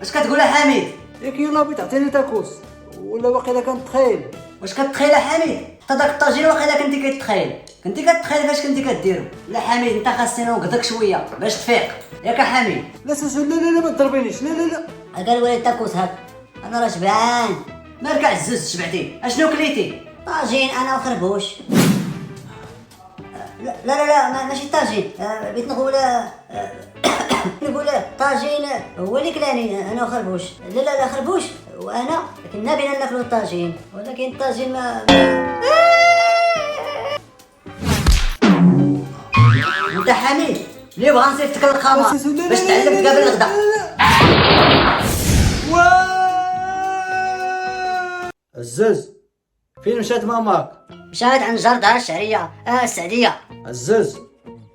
اش كتقول حميد؟ ياك يلا بغيت تعطيني تاكوس ولا واقيلا كنتخيل. واش كتخيل حميد؟ حتى داك الطاجين واقيلا كنتي كتخيل فاش كنتي كديرو. لا حميد انت خاصني نوقدك شويه باش تفيق ياك حميد. لا سوسو لا ما تضربينيش. لا هاكا الوليد تاكوس هاك. انا راه شبعان. مالك عزوز شبعتي؟ اشنو كليتي؟ طاجين انا وخربوش. لا ماشي طاجين. بغيت نقول طاجين هو اللي كلاني انا وخربوش. لا خربوش وانا كنا بينا ناكلو الطاجين، ولكن الطاجين ما انت حميد ليه بغا نصيفطك للقمر باش تعلم تقابل الغدا. عزاز فين مشات ماماك؟ مشات عند جردها الشعريه السعديه. عزاز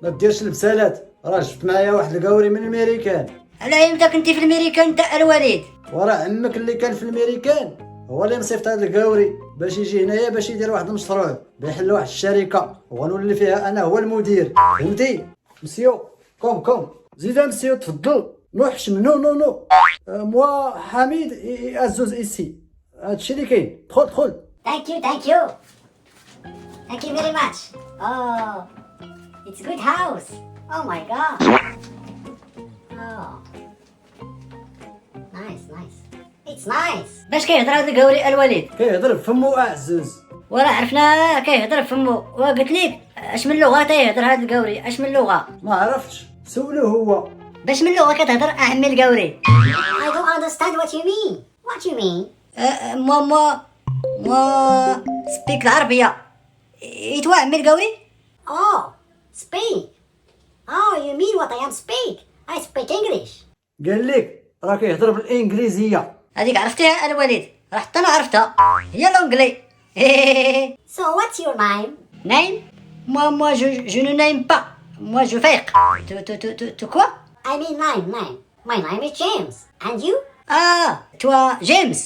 ما ديرش البسالات، راه جبت معايا واحد القوري من الميريكان. على ايمتى كنتي في الميريكان انت الوليد؟ وراه عمك اللي كان في الميريكان هو اللي مصيفط هذا القوري باش يجي هنايا باش يدير واحد المشروع بيحل واحد الشركه وغنولي فيها انا هو المدير. فهمتي مسيو؟ كوم زيد مسيو تفضل. نو حشم نو موا حميد عزوز ايسي. هادشي اللي كاين. دخل. Thank you very much. Oh, it's a good house. Oh my god. Oh, nice. It's nice. باش كيهضر هذا القوري الوليد؟ كيهضر بفمو عزوز. وراه عرفنا كيهضر بفمو. وقلت لك اش من لغه تيهضر هذا القوري؟ اش من لغه؟ ما عرفتش، سولو هو. باش من لغه كتهضر عمي القوري؟ I don't understand what you mean. What you mean? موا سبيك العربية. إيتوا عمي القوري؟ Oh, speak. Oh, you mean what I am speak? I speak English. قال لك راه كيهضر بالانجليزيه. هذيك عرفتيها الوليد، راه حتى أنا عرفتها، هي لونجلي. So what's your name? Name? Moi, je ne n'aime pas. Moi, je fais. Tu quoi? I mean name. My name is James. And you? Ah, toi, James.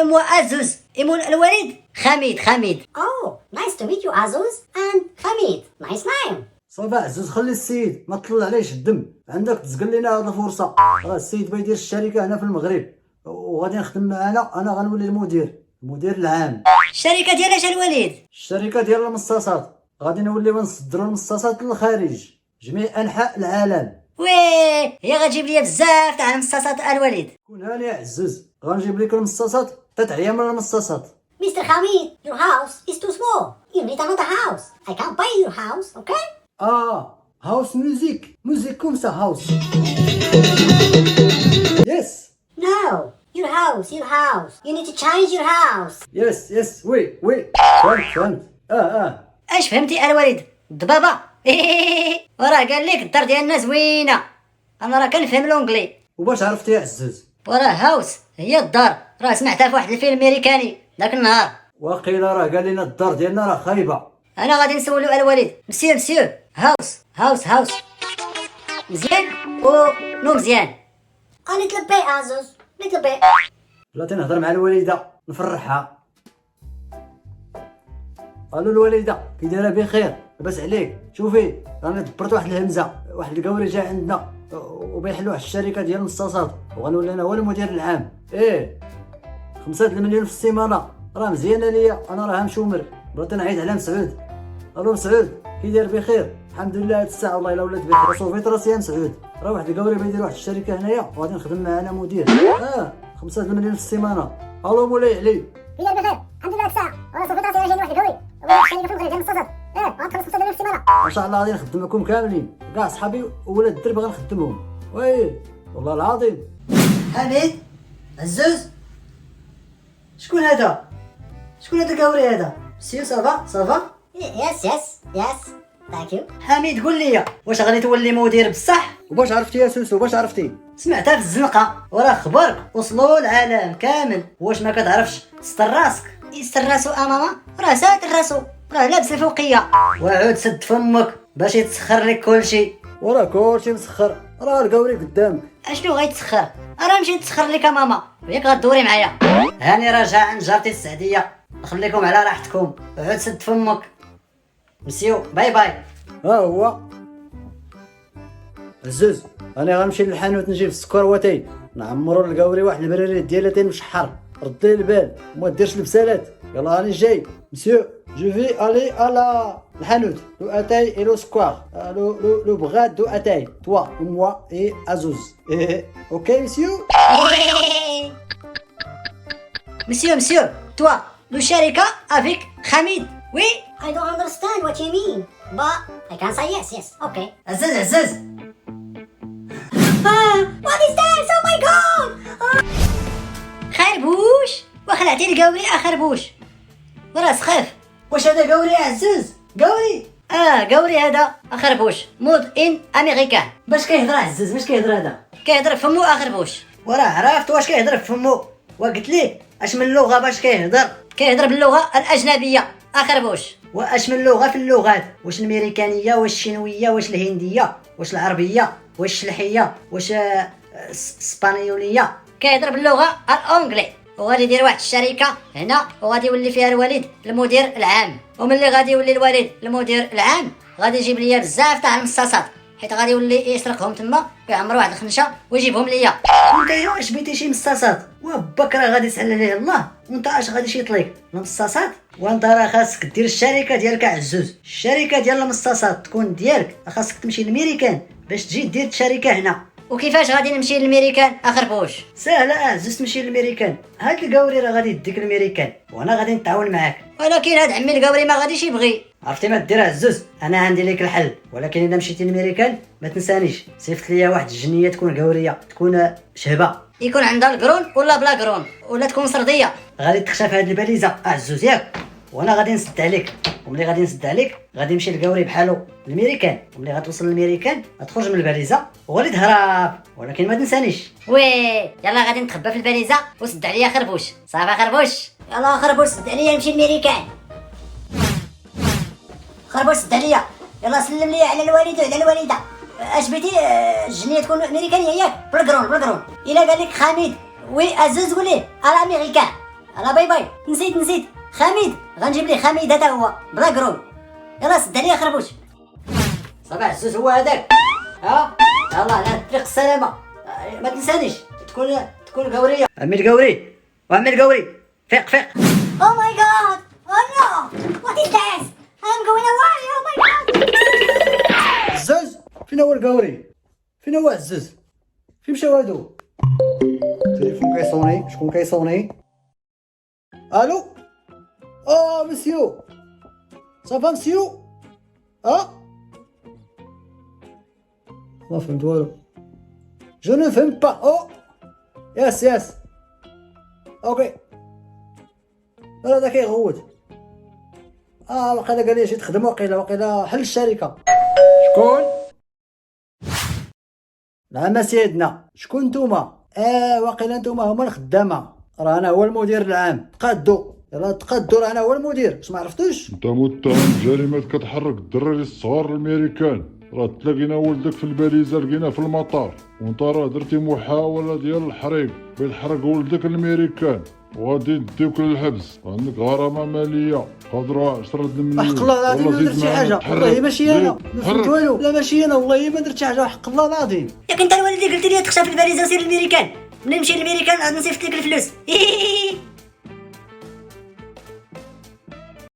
Moi, Azouz. Et mon الوليد Khamid. Oh, nice to meet you, Azuz and Hamid. Nice name. صافي عزوز خلي السيد ما تطلع عليش الدم، عندك تزقل لنا هاد الفرصه. راه السيد بغا يدير الشركه هنا في المغرب وغادي نخدم معانا، انا غنولي المدير العام. الشركة ديال اش الوليد؟ الشركه ديال المصاصات، غادي نوليو نصدروا المصاصات للخارج جميع انحاء العالم. وي هي غتجيب لي بزاف تاع المصاصات الوليد. كون هاني يا عزوز، غنجيب لك المصاصات تتعيا من المصاصات. Mr. Hamid, your house is too small. You need another house. I can't buy your house, okay? هاوس موزيك كوم سا هاوس. يس No, your house. You need to change your house. يس وي فهمت. اش فهمتي الوليد؟ الضبابة. وراه قال لك الدار ديالنا زوينة، انا راه كنفهم لونجلي. وباش عرفتي يا عزوز؟ وراه هاوس هي الدار، راه سمعتها في واحد الفيلم امريكاني ذاك النهار. واقيلا راه قال لنا الدار ديالنا راه خايبه. انا غادي نسولو الوليد. مسيو هاوس مزيان و نو مزيان. A little bit, Azuz. Little bit. بلاتي نهضر مع الوالده نفرحها. الو الوالده، كي دايره بخير؟ لاباس عليك؟ شوفي راني دبرت واحد الهمزه، واحد القوري جا عندنا وبيحل واحد الشركه ديال المصاصات وغنولي انا هو المدير العام. 5 المليون في السيمانه راه مزيانه ليا، انا راه مشومر. بغيت نعيط على مسعود. الو مسعود، كي داير بخير؟ الحمد لله هاد الساعه والله الا ولات بخير. صوفيت راسي يا مسعود، راه واحد القوري بيدير واحد الشركه هنايا وغادي نخدم معاه مدير. 5 المليون في السيمانه. الو مولاي علي. كي داير بخير؟ الحمد لله هاد الساعة. وانا صوفيت راسي جايني واحد القوي. وبغيت الشركة في المغرب ديال المصاصات. وغنخلص 5 مليون في السيمانة. ما شاء الله غادي نخدمكم كاملين، كاع صحابي وولاد الدرب غنخدمهم. وي والله العظيم. حميد، عزوز، شكون هذا القوري هذا؟ سيو صافا. Yes. Thank you. حميد قول لي، واش غادي تولي مدير بصح؟ وباش عرفتي يا سوسو؟ باش عرفتي؟ سمعتها في الزنقه، وراه خبرك وصلوا العالم كامل. واش ما كتعرفش تستر راسك؟ يستر راسو ماما، راه ساتر راسو، راه لابس الفوقيه. وعود سد فمك باش يتسخر لك كلشي. وراه كلشي مسخر، راه القوري قدامك. اشنو غيتسخر؟ راه مشيت تسخر لك ماما، وياك غدوري معايا. هاني راجع عند جارتي السعديه، نخليكم على راحتكم. عود سد فمك. مسيو باي. ها هو عزوز، انا غنمشي للحانوت نجيب السكر واتاي نعمرو القوري واحد البراريد ديالاتين مشحر. ردي البال وما ديرش البسالات. يلا راني جاي مسيو. جو في الي على الحانوت لو اتاي اي لو سكوار لو بغاد دو اتاي توا وموا اي عزوز. اوكي مسيو. مسيو toi le شركة avec Hamid. Oui. I don't understand what you mean, but I can say yes. Okay. عزاز. What is that? Oh my God! خربوش وخلعتي القوري خربوش وراه سخاف. واش هذا قوري عزوز؟ قوري هذا خربوش مود ان امريكان. باش كيهضر عزوز؟ باش كيهضر هذا؟ كيهضر فمو خربوش. وراه عرفت واش كيهضر فمو، وقلت ليه اش من لغه باش كيهضر باللغه الاجنبيه خربوش. واش من لغه في اللغات؟ واش الامريكانيه، واش الشينويه، واش الهنديه، واش العربيه، واش الشلحيه، واش اسبانيوليه؟ كيهضر باللغه الانجلي. وغادي يدير واحد الشركه هنا وغادي يولي فيها الوالد المدير العام. وملي غادي يولي الوالد المدير العام غادي يجيب ليا بزاف تاع المصاصات، حيت غادي يولي يسرقهم تما ويعمر واحد الخنشه ويجيبهم ليا. وانت اش بيتي شي مصاصات؟ وباك راه غادي يسهل عليه الله. وانت اش غادي شي يطلق المصاصات؟ وانت راه خاصك دير الشركه ديالك عزوز. الشركه ديال المصاصات تكون ديالك، خاصك تمشي للميريكان باش تجي دير الشركه هنا. وكيفاش غادي نمشي للميريكان خربوش؟ سهله عزوز تمشي للميريكان. هاد القوري راه غادي يديك للميريكان وانا غادي نتعاون معاك. ولكن هاد عمي القوري ما غاديش يبغي. عرفتي ما دير عزوز؟ انا عندي لك الحل، ولكن اذا مشيتي للميريكان ما تنسانيش صيفط ليا واحد الجنيه تكون قوريه، تكون شهبه. يكون عندها القرون ولا بلا قرون، ولا تكون سرديه. غادي تخشى في هاد الباليزه عزوز ياك، وانا غادي نسد عليك. وملي غادي نسد عليك غادي نمشي للقوري بحالو الميريكان، وملي غتوصل للميريكان غتخرج من الباليزه وغادي تهرب، ولكن ما تنسانيش. وي يلا غادي نتخبى في الباليزه وسد عليا خربوش. صافي خربوش، يلا خربوش سد عليا نمشي للميريكان. خربوش سد عليا، يلا سلم لي على الوالد وعلى الوالده. اش بغيتي الجنيه تكون امريكانيه ياك؟ بالقرون بالقرون. الا قال لك حميد وي عزوز قوليه على امريكان. على باي باي. نسيت حميد، غنجيب ليه حميد هذا هو بلا قرون. يلا سد عليا خربوش. صافي عزوز هو هذاك. ها يلا على طريق السلامه، ما تنسانيش تكون قوريه. عمي القوري وعمي القوري، فيق Oh my god! Oh no! What is this? I'm going away! Oh my god! عزاز فين هو القوري؟ فين هو عزاز؟ فين مشاو هادو؟ التليفون كيصوني، شكون كيصوني؟ الو؟ مسيو صافا مسيو؟ ما فهمت والو. جو نو فهم با. يس اوكي. هذا كيغوت. وقيلا قال لي جيت تخدم، وقيلا حل الشركة. شكون؟ نعم سيدنا، شكون نتوما؟ وقيلا نتوما هما الخدامة، راه انا هو المدير العام. تقادو يلا تقادو، راه انا هو المدير، واش ما عرفتوش؟ انت متهم بجريمه كتحرك الدراري الصغار الامريكان. راه تلاقينا ولدك في الباليزه، لقيناه في المطار، وانت راه درتي محاوله ديال الحريق بالحرق ولدك الامريكان، وغادي نديوك للحبس. عندك غرامه ماليه قدرها 10 مليون. حق الله العظيم ما درت شي حاجه، والله ماشي انا، ما فهمت والو. لا ماشي انا والله ما درت شي حاجه، حق الله العظيم. ياك انت الوالد اللي قلت لي تخشى في الباليزه وسير للميريكان. ملي نمشي للميريكان عاد نصيفط لك الفلوس.